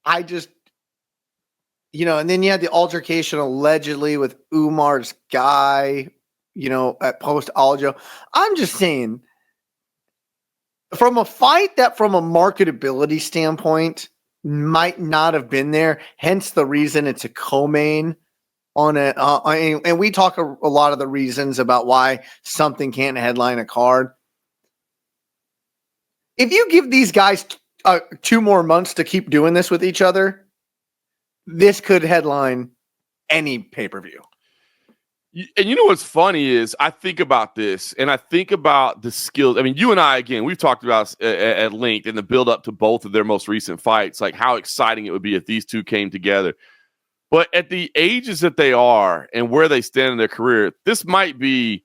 Speaker 2: I just, and then you had the altercation allegedly with Umar's guy, at post Aljo. I'm just saying, from a fight that from a marketability standpoint might not have been there, hence the reason it's a co-main on it. And we talk a lot of the reasons about why something can't headline a card. If you give these guys 2 more months to keep doing this with each other, this could headline any pay-per-view.
Speaker 3: And you know what's funny is I think about this and I think about the skills. I mean, you and I, again, we've talked about at length in the build up to both of their most recent fights, like how exciting it would be if these two came together. But at the ages that they are and where they stand in their career, this might be,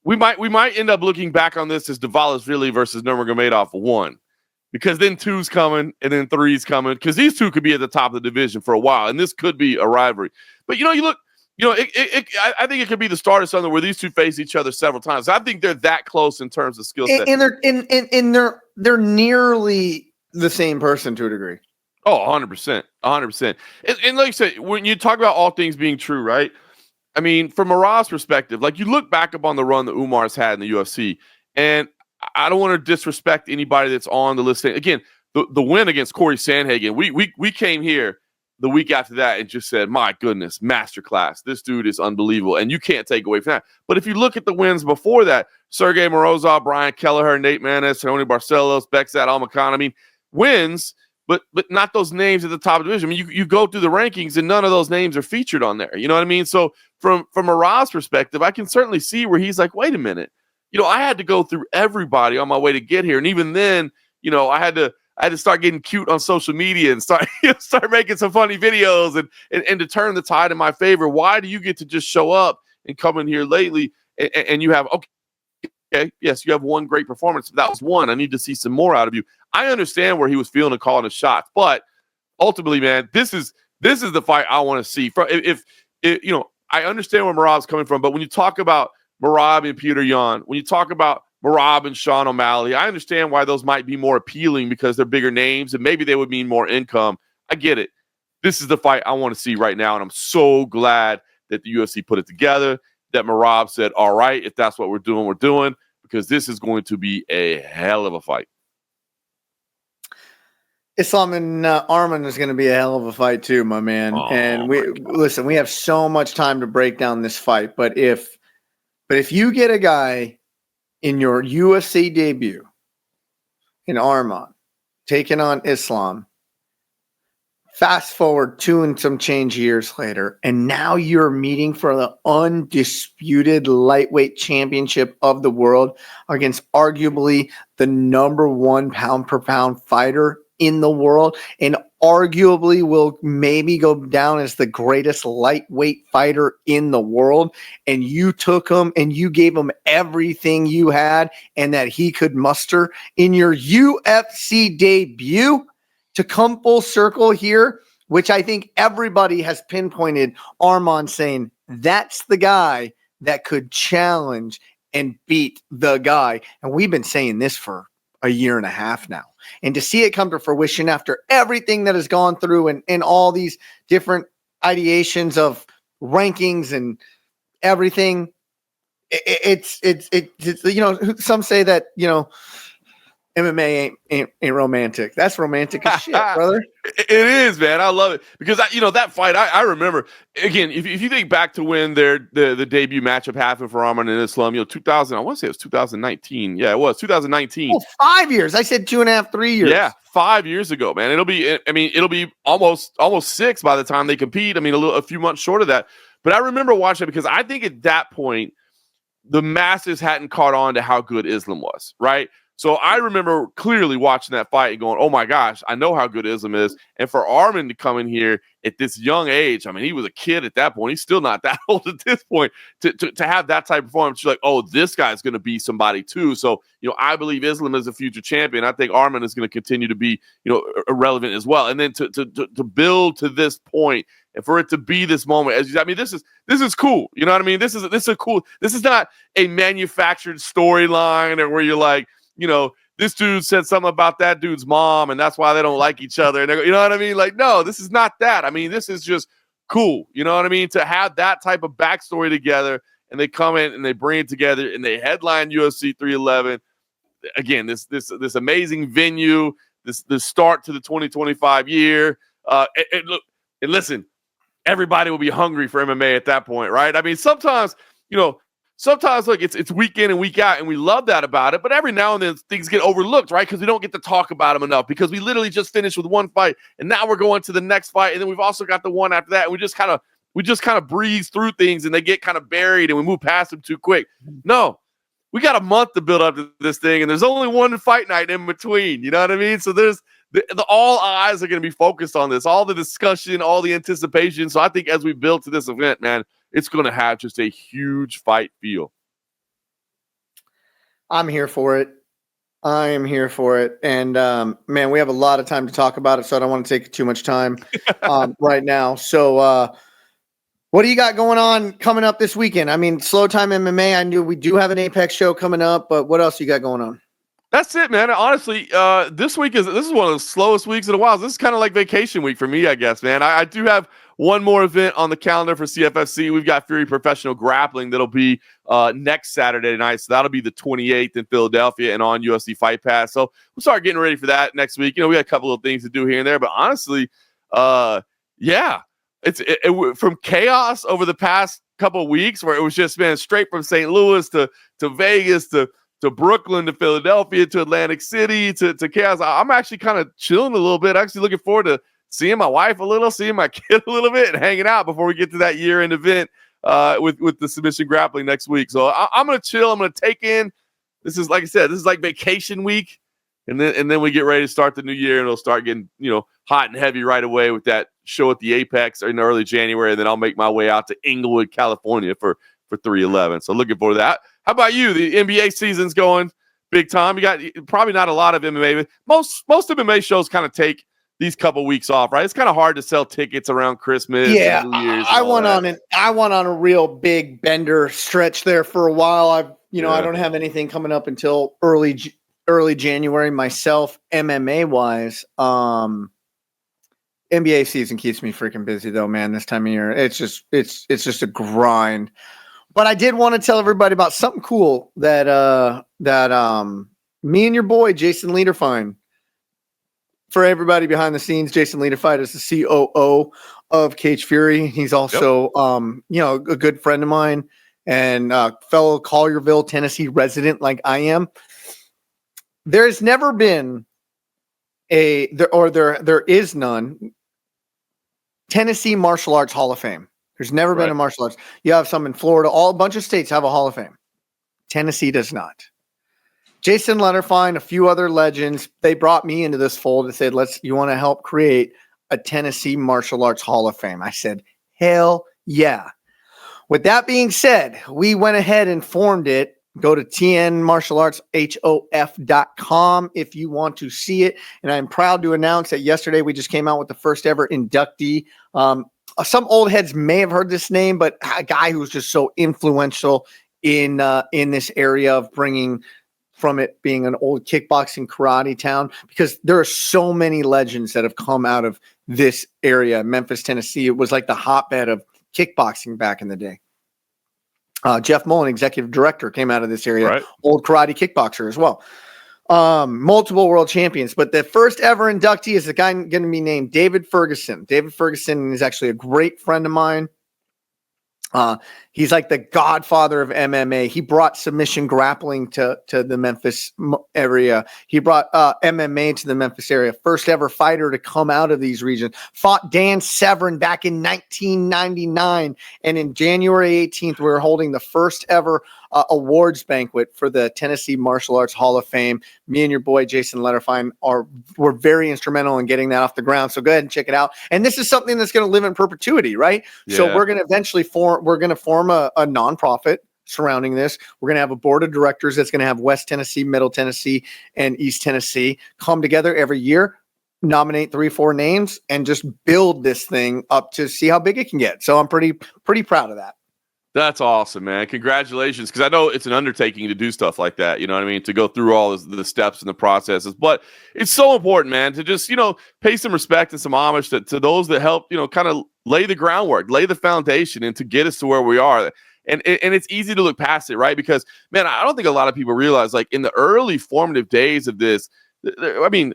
Speaker 3: we might end up looking back on this as Dvalishvili versus Nurmagomedov 1, because then 2's coming and then 3's coming, because these two could be at the top of the division for a while, and this could be a rivalry. But you look. I think it could be the start of something where these two face each other several times. I think they're that close in terms of skill set,
Speaker 2: and they're nearly the same person to a degree.
Speaker 3: Oh, 100%, 100%. And like you said, when you talk about all things being true, right? I mean, from Merab's perspective, like you look back upon the run that Umar's had in the UFC, and I don't want to disrespect anybody that's on the list. Again, the win against Corey Sandhagen, we came here the week after that and just said, my goodness, masterclass. This dude is unbelievable. And you can't take away from that. But if you look at the wins before that, Sergey Morozov, Brian Kelleher, Nate Maness, Tony Barcelos, Beksat Almakhan, I mean, wins, but not those names at the top of the division. I mean, you go through the rankings and none of those names are featured on there. You know what I mean? So from Merab's perspective, I can certainly see where he's like, wait a minute. I had to go through everybody on my way to get here. And even then, I had to start getting cute on social media and start making some funny videos and to turn the tide in my favor. Why do you get to just show up and come in here lately and you have, okay, yes, you have one great performance. That was one. I need to see some more out of you. I understand where he was feeling and calling his shots, but ultimately, man, this is the fight I want to see. If I understand where Merab's coming from, but when you talk about Merab and Peter Yan, when you talk about Merab and Sean O'Malley, I understand why those might be more appealing because they're bigger names and maybe they would mean more income. I get it. This is the fight I want to see right now, and I'm so glad that the UFC put it together, that Merab said, all right, if that's what we're doing, because this is going to be a hell of a fight.
Speaker 2: Islam and Arman is going to be a hell of a fight too, my man. And we have so much time to break down this fight, but if you get a guy in your UFC debut in Arman taking on Islam, fast forward 2 and some change years later, and now you're meeting for the undisputed lightweight championship of the world against arguably the number 1 pound per pound fighter in the world, and arguably will maybe go down as the greatest lightweight fighter in the world. And you took him and you gave him everything you had and that he could muster in your UFC debut to come full circle here, which I think everybody has pinpointed Arman saying that's the guy that could challenge and beat the guy. And we've been saying this for a year and a half now. And to see it come to fruition after everything that has gone through and all these different ideations of rankings and everything, it's some say that, MMA ain't romantic. That's romantic as shit, brother.
Speaker 3: It is, man. I love it because that fight. I remember again. If you think back to when the debut matchup happened for Arman and Islam, 2000. I want to say it was 2019. Yeah, it was 2019.
Speaker 2: Oh, 5 years. I said 2.5, 3 years.
Speaker 3: Yeah, 5 years ago, man. It'll be almost 6 by the time they compete. I mean, a few months short of that. But I remember watching it because I think at that point the masses hadn't caught on to how good Islam was, right? So I remember clearly watching that fight and going, oh my gosh, I know how good Islam is. And for Arman to come in here at this young age, I mean, he was a kid at that point. He's still not that old at this point to have that type of performance. You're like, oh, this guy's going to be somebody too. So, I believe Islam is a future champion. I think Arman is going to continue to be, irrelevant as well. And then to build to this point and for it to be this moment, this is cool. You know what I mean? This is cool. This is not a manufactured storyline or where you're like, this dude said something about that dude's mom, and that's why they don't like each other. And you know what I mean? Like, no, this is not that. I mean, this is just cool. You know what I mean? To have that type of backstory together, and they come in and they bring it together, and they headline UFC 311. Again, this amazing venue, this start to the 2025 year. Look, and listen, everybody will be hungry for MMA at that point, right? I mean, sometimes, look, it's week in and week out, and we love that about it. But every now and then things get overlooked, right? Because we don't get to talk about them enough because we literally just finished with one fight, and now we're going to the next fight, and then we've also got the one after that. And we just kind of breeze through things, and they get kind of buried, and we move past them too quick. No, we got a month to build up to this thing, and there's only one fight night in between. You know what I mean? So there's all eyes are going to be focused on this, all the discussion, all the anticipation. So I think as we build to this event, man, it's going to have just a huge fight feel.
Speaker 2: I'm here for it. I am here for it. And, man, we have a lot of time to talk about it, so I don't want to take too much time right now. So what do you got going on coming up this weekend? I mean, Slow Time MMA, I knew we do have an Apex show coming up, but what else you got going on?
Speaker 3: That's it, man. Honestly, this is one of the slowest weeks in a while. This is kind of like vacation week for me, I guess, man. I do have one more event on the calendar for CFFC. We've got Fury Professional Grappling that'll be next Saturday night. So that'll be the 28th in Philadelphia and on UFC Fight Pass. So we'll start getting ready for that next week. We got a couple of things to do here and there, but honestly, yeah, it's from chaos over the past couple of weeks where it was just, man, straight from St. Louis to Vegas to Brooklyn, to Philadelphia, to Atlantic City, to chaos. I'm actually kind of chilling a little bit. Actually looking forward to seeing my wife a little, seeing my kid a little bit, and hanging out before we get to that year-end event with the submission grappling next week. So I'm going to chill. I'm going to take in. This is, like I said, this is like vacation week. And then we get ready to start the new year, and it'll start getting, hot and heavy right away with that show at the Apex in early January. And then I'll make my way out to Inglewood, California for 311. So looking forward to that. How about you? The NBA season's going big time. You got probably not a lot of MMA. Most MMA shows kind of take these couple weeks off, right? It's kind of hard to sell tickets around Christmas.
Speaker 2: Yeah,
Speaker 3: and New Year's
Speaker 2: I went on a real big bender stretch there for a while. I don't have anything coming up until early January myself, MMA wise. NBA season keeps me freaking busy though, man. This time of year, it's just a grind. But I did want to tell everybody about something cool that me and your boy Jason Lederfine. For everybody behind the scenes, Jason Lederfine is the COO of Cage Fury. He's also a good friend of mine and fellow Collierville, Tennessee resident like I am. There's never been there is none Tennessee Martial Arts Hall of Fame. There's never been a martial arts. You have some in Florida. A bunch of states have a Hall of Fame. Tennessee does not. Jason Lederfine, a few other legends, they brought me into this fold and said, you want to help create a Tennessee Martial Arts Hall of Fame? I said, hell yeah. With that being said, we went ahead and formed it. Go to tnmartialartshof.com if you want to see it. And I'm proud to announce that yesterday we just came out with the first ever inductee. Some old heads may have heard this name, but a guy who's just so influential in this area of bringing from it being an old kickboxing karate town, because there are so many legends that have come out of this area, Memphis, Tennessee. It was like the hotbed of kickboxing back in the day. Jeff Mullen, executive director, came out of this area, old karate kickboxer as well. Multiple world champions, but the first ever inductee is a guy going to be named David Ferguson. David Ferguson is actually a great friend of mine. He's like the godfather of MMA. He brought submission grappling to the Memphis area. He brought MMA to the Memphis area. First ever fighter to come out of these regions. Fought Dan Severn back in 1999. And in January 18th, we were holding the first ever awards banquet for the Tennessee Martial Arts Hall of Fame. Me and your boy Jason Letterfine were very instrumental in getting that off the ground. So go ahead and check it out. And this is something that's going to live in perpetuity, right? Yeah. So we're going to eventually form a nonprofit surrounding this. We're going to have a board of directors that's going to have West Tennessee, Middle Tennessee, and East Tennessee come together every year, nominate 3-4 names, and just build this thing up to see how big it can get. So I'm pretty proud of that.
Speaker 3: That's awesome, man. Congratulations. Because I know it's an undertaking to do stuff like that. You know what I mean? To go through all the steps and the processes. But it's so important, man, to just, pay some respect and some homage to those that help, kind of lay the groundwork, lay the foundation, and to get us to where we are. And it's easy to look past it, right? Because, man, I don't think a lot of people realize, like, in the early formative days of this, I mean,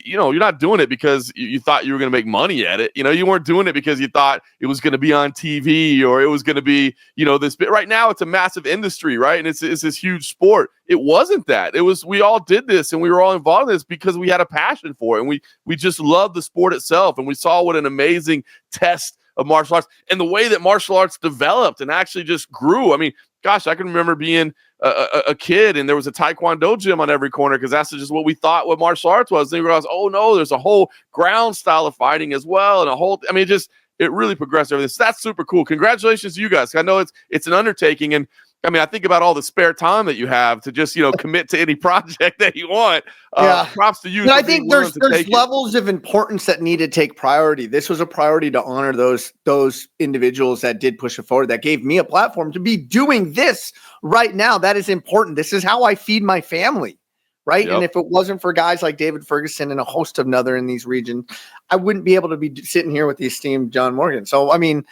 Speaker 3: you're not doing it because you thought you were going to make money at it. You weren't doing it because you thought it was going to be on TV or it was going to be, this bit. Right now it's a massive industry, right? And it's this huge sport. It wasn't that. It was, we all did this and we were all involved in this because we had a passion for it. And we just loved the sport itself. And we saw what an amazing test of martial arts and the way that martial arts developed and actually just grew. I mean, gosh, I can remember being a kid and there was a Taekwondo gym on every corner because that's just what we thought what martial arts was. Then you realize, oh no, there's a whole ground style of fighting as well. And it really progressed everything. So that's super cool. Congratulations to you guys. I know it's an undertaking. And I mean, I think about all the spare time that you have to just, commit to any project that you want. Props to you.
Speaker 2: But I think there's levels of importance that need to take priority. This was a priority to honor those individuals that did push it forward, that gave me a platform to be doing this right now. That is important. This is how I feed my family, right? Yep. And if it wasn't for guys like David Ferguson and a host of other in these regions, I wouldn't be able to be sitting here with the esteemed John Morgan. So, I mean,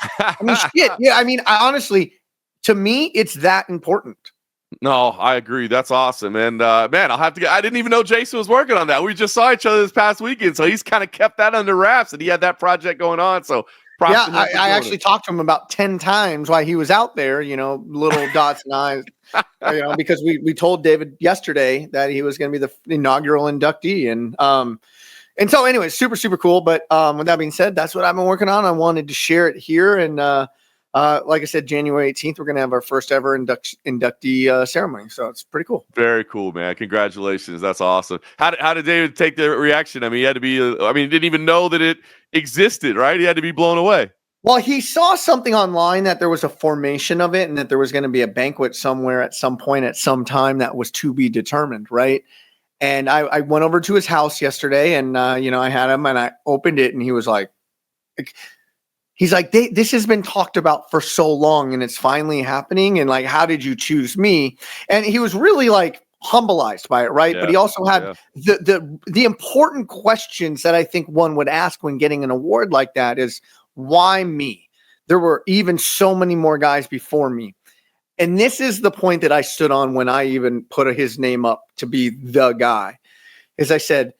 Speaker 2: shit. Yeah, I mean, I honestly, to me, it's that important.
Speaker 3: No, I agree. That's awesome. And man, I didn't even know Jason was working on that. We just saw each other this past weekend. So he's kind of kept that under wraps and he had that project going on. So
Speaker 2: I actually talked to him about 10 times while he was out there, little dots and eyes, because we told David yesterday that he was going to be the inaugural inductee. And so anyway, super, super cool. But with that being said, that's what I've been working on. I wanted to share it here. And like I said, January 18th, we're going to have our first ever inductee ceremony. So it's pretty cool.
Speaker 3: Very cool, man. Congratulations. That's awesome. How did David take the reaction? I mean, he had to be, he didn't even know that it existed, right? He had to be blown away.
Speaker 2: Well, he saw something online that there was a formation of it and that there was going to be a banquet somewhere at some point at some time that was to be determined, right? And I went over to his house yesterday and, I had him and I opened it and he was like, he's like, this has been talked about for so long and it's finally happening. And like, how did you choose me? And he was really like humbleized by it. Right. Yeah, but he also had the important questions that I think one would ask when getting an award like that is, why me? There were even so many more guys before me. And this is the point that I stood on when I even put his name up to be the guy. As I said,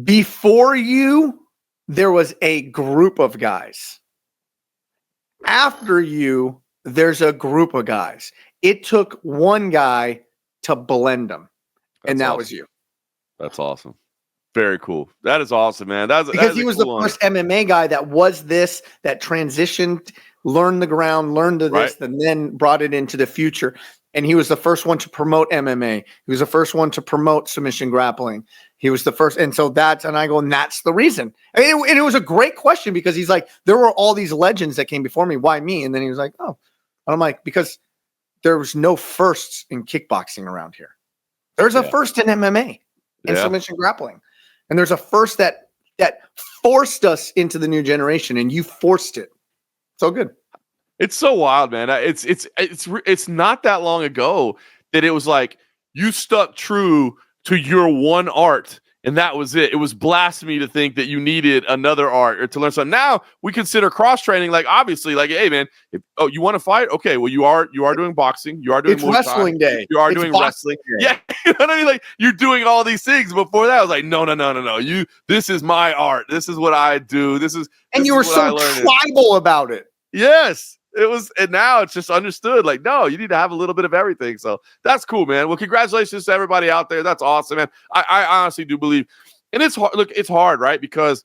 Speaker 2: before you, there was a group of guys. After you, there's a group of guys. It took one guy to blend them. And that was you.
Speaker 3: That's awesome. Very cool. That is awesome, man.
Speaker 2: Because he was the first MMA guy that transitioned, learned the ground, learned this, and then brought it into the future. And he was the first one to promote MMA. He was the first one to promote submission grappling. He was the first. And so that's the reason. And it was a great question because he's like, there were all these legends that came before me. Why me? And then he was like, oh, and I'm like, because there was no firsts in kickboxing around here. There's a first in MMA and submission grappling. And there's a first that forced us into the new generation, and you forced it. So good.
Speaker 3: It's so wild, man. It's not that long ago that it was like you stuck true to your one art, and that was it. It was blasphemy to think that you needed another art or to learn something. Now we consider cross training, like obviously, like, hey, man, you want to fight? Okay, well, you are doing boxing, you are doing
Speaker 2: wrestling day,
Speaker 3: you are doing wrestling. Yeah, you know what I mean? Like you're doing all these things. Before that, I was like, no. This is my art. This is what I do.
Speaker 2: And you were so tribal about it.
Speaker 3: Yes. It was, and now it's just understood. Like, no, you need to have a little bit of everything. So that's cool, man. Well, congratulations to everybody out there. That's awesome, man. I honestly do believe, and it's hard. Look, it's hard, right? Because,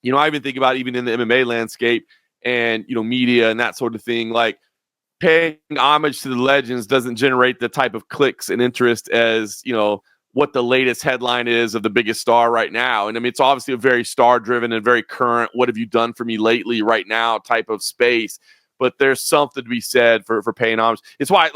Speaker 3: I even think about even in the MMA landscape and media and that sort of thing. Like, paying homage to the legends doesn't generate the type of clicks and interest as, what the latest headline is of the biggest star right now. And I mean, it's obviously a very star driven and very current, what have you done for me lately right now type of space. But there's something to be said for paying homage. It's why,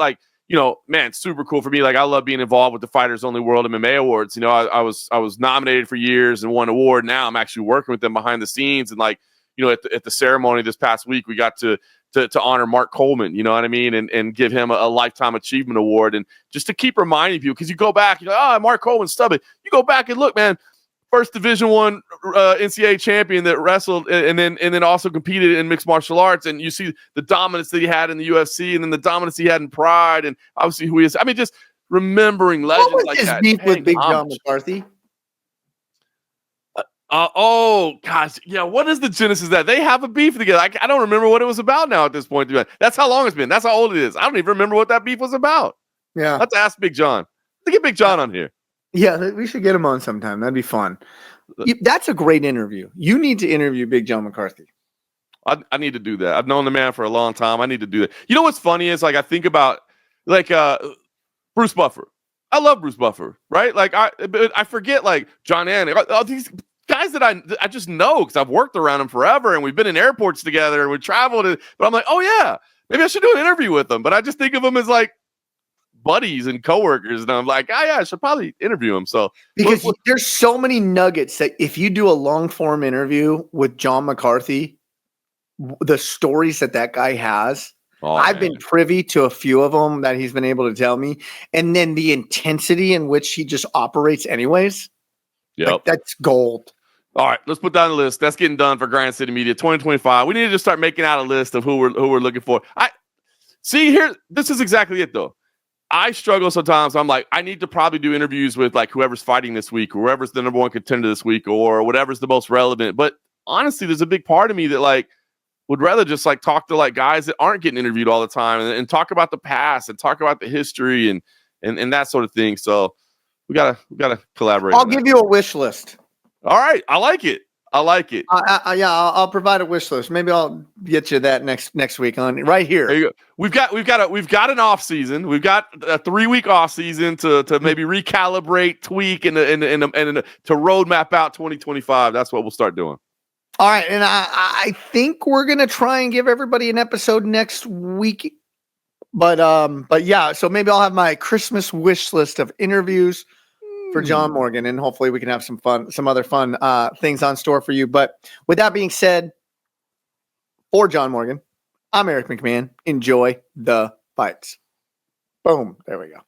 Speaker 3: man, super cool for me. Like, I love being involved with the Fighters Only World MMA Awards. I was nominated for years and won an award. Now I'm actually working with them behind the scenes. And at the ceremony this past week, we got to honor Mark Coleman, you know what I mean? And give him a Lifetime Achievement Award. And just to keep reminding people, because you go back, Mark Coleman, stub it. You go back and look, man, first Division I NCAA champion that wrestled and then also competed in mixed martial arts. And you see the dominance that he had in the UFC and then the dominance he had in Pride and obviously who he is. I mean, just remembering legends
Speaker 2: what was
Speaker 3: like
Speaker 2: his
Speaker 3: that.
Speaker 2: beef with Big John McCarthy?
Speaker 3: Gosh. Yeah. What is the genesis of that? They have a beef together. I don't remember what it was about now at this point. That's how long it's been. That's how old it is. I don't even remember what that beef was about.
Speaker 2: Yeah.
Speaker 3: Let's ask Big John. Let's get Big John on here.
Speaker 2: Yeah, we should get him on sometime. That'd be fun. That's a great interview. You need to interview Big John McCarthy.
Speaker 3: I need to do that. I've known the man for a long time. I need to do that. You know what's funny is I think about Bruce Buffer. I love Bruce Buffer, right? I forget John Ann. All these guys that I just know because I've worked around them forever and we've been in airports together and we traveled. But I'm like, oh yeah, maybe I should do an interview with them. But I just think of them as buddies and coworkers, and I'm like, I should probably interview him. So
Speaker 2: because there's so many nuggets that if you do a long form interview with John McCarthy, the stories that guy has, I've been privy to a few of them that he's been able to tell me, and then the intensity in which he just operates, anyways.
Speaker 3: Yep, that's
Speaker 2: gold.
Speaker 3: All right, let's put down the list. That's getting done for Grand City Media 2025. We need to just start making out a list of who we're looking for. I see here. This is exactly it, though. I struggle sometimes. I'm like, I need to probably do interviews with whoever's fighting this week, or whoever's the number one contender this week, or whatever's the most relevant. But honestly, there's a big part of me that would rather just talk to guys that aren't getting interviewed all the time and talk about the past and talk about the history and that sort of thing. So we gotta collaborate.
Speaker 2: I'll give you a wish list.
Speaker 3: All right, I like it.
Speaker 2: I'll provide a wish list. Maybe I'll get you that next week on right here.
Speaker 3: There you go. We've got an off season. We've got a 3-week off season to maybe recalibrate, tweak, and to roadmap out 2025. That's what we'll start doing.
Speaker 2: All right, and I think we're gonna try and give everybody an episode next week. But yeah, so maybe I'll have my Christmas wish list of interviews for John Morgan, and hopefully we can have some other fun things on store for you. But with that being said, for John Morgan, I'm Eric McMahon. Enjoy the fights. Boom. There we go.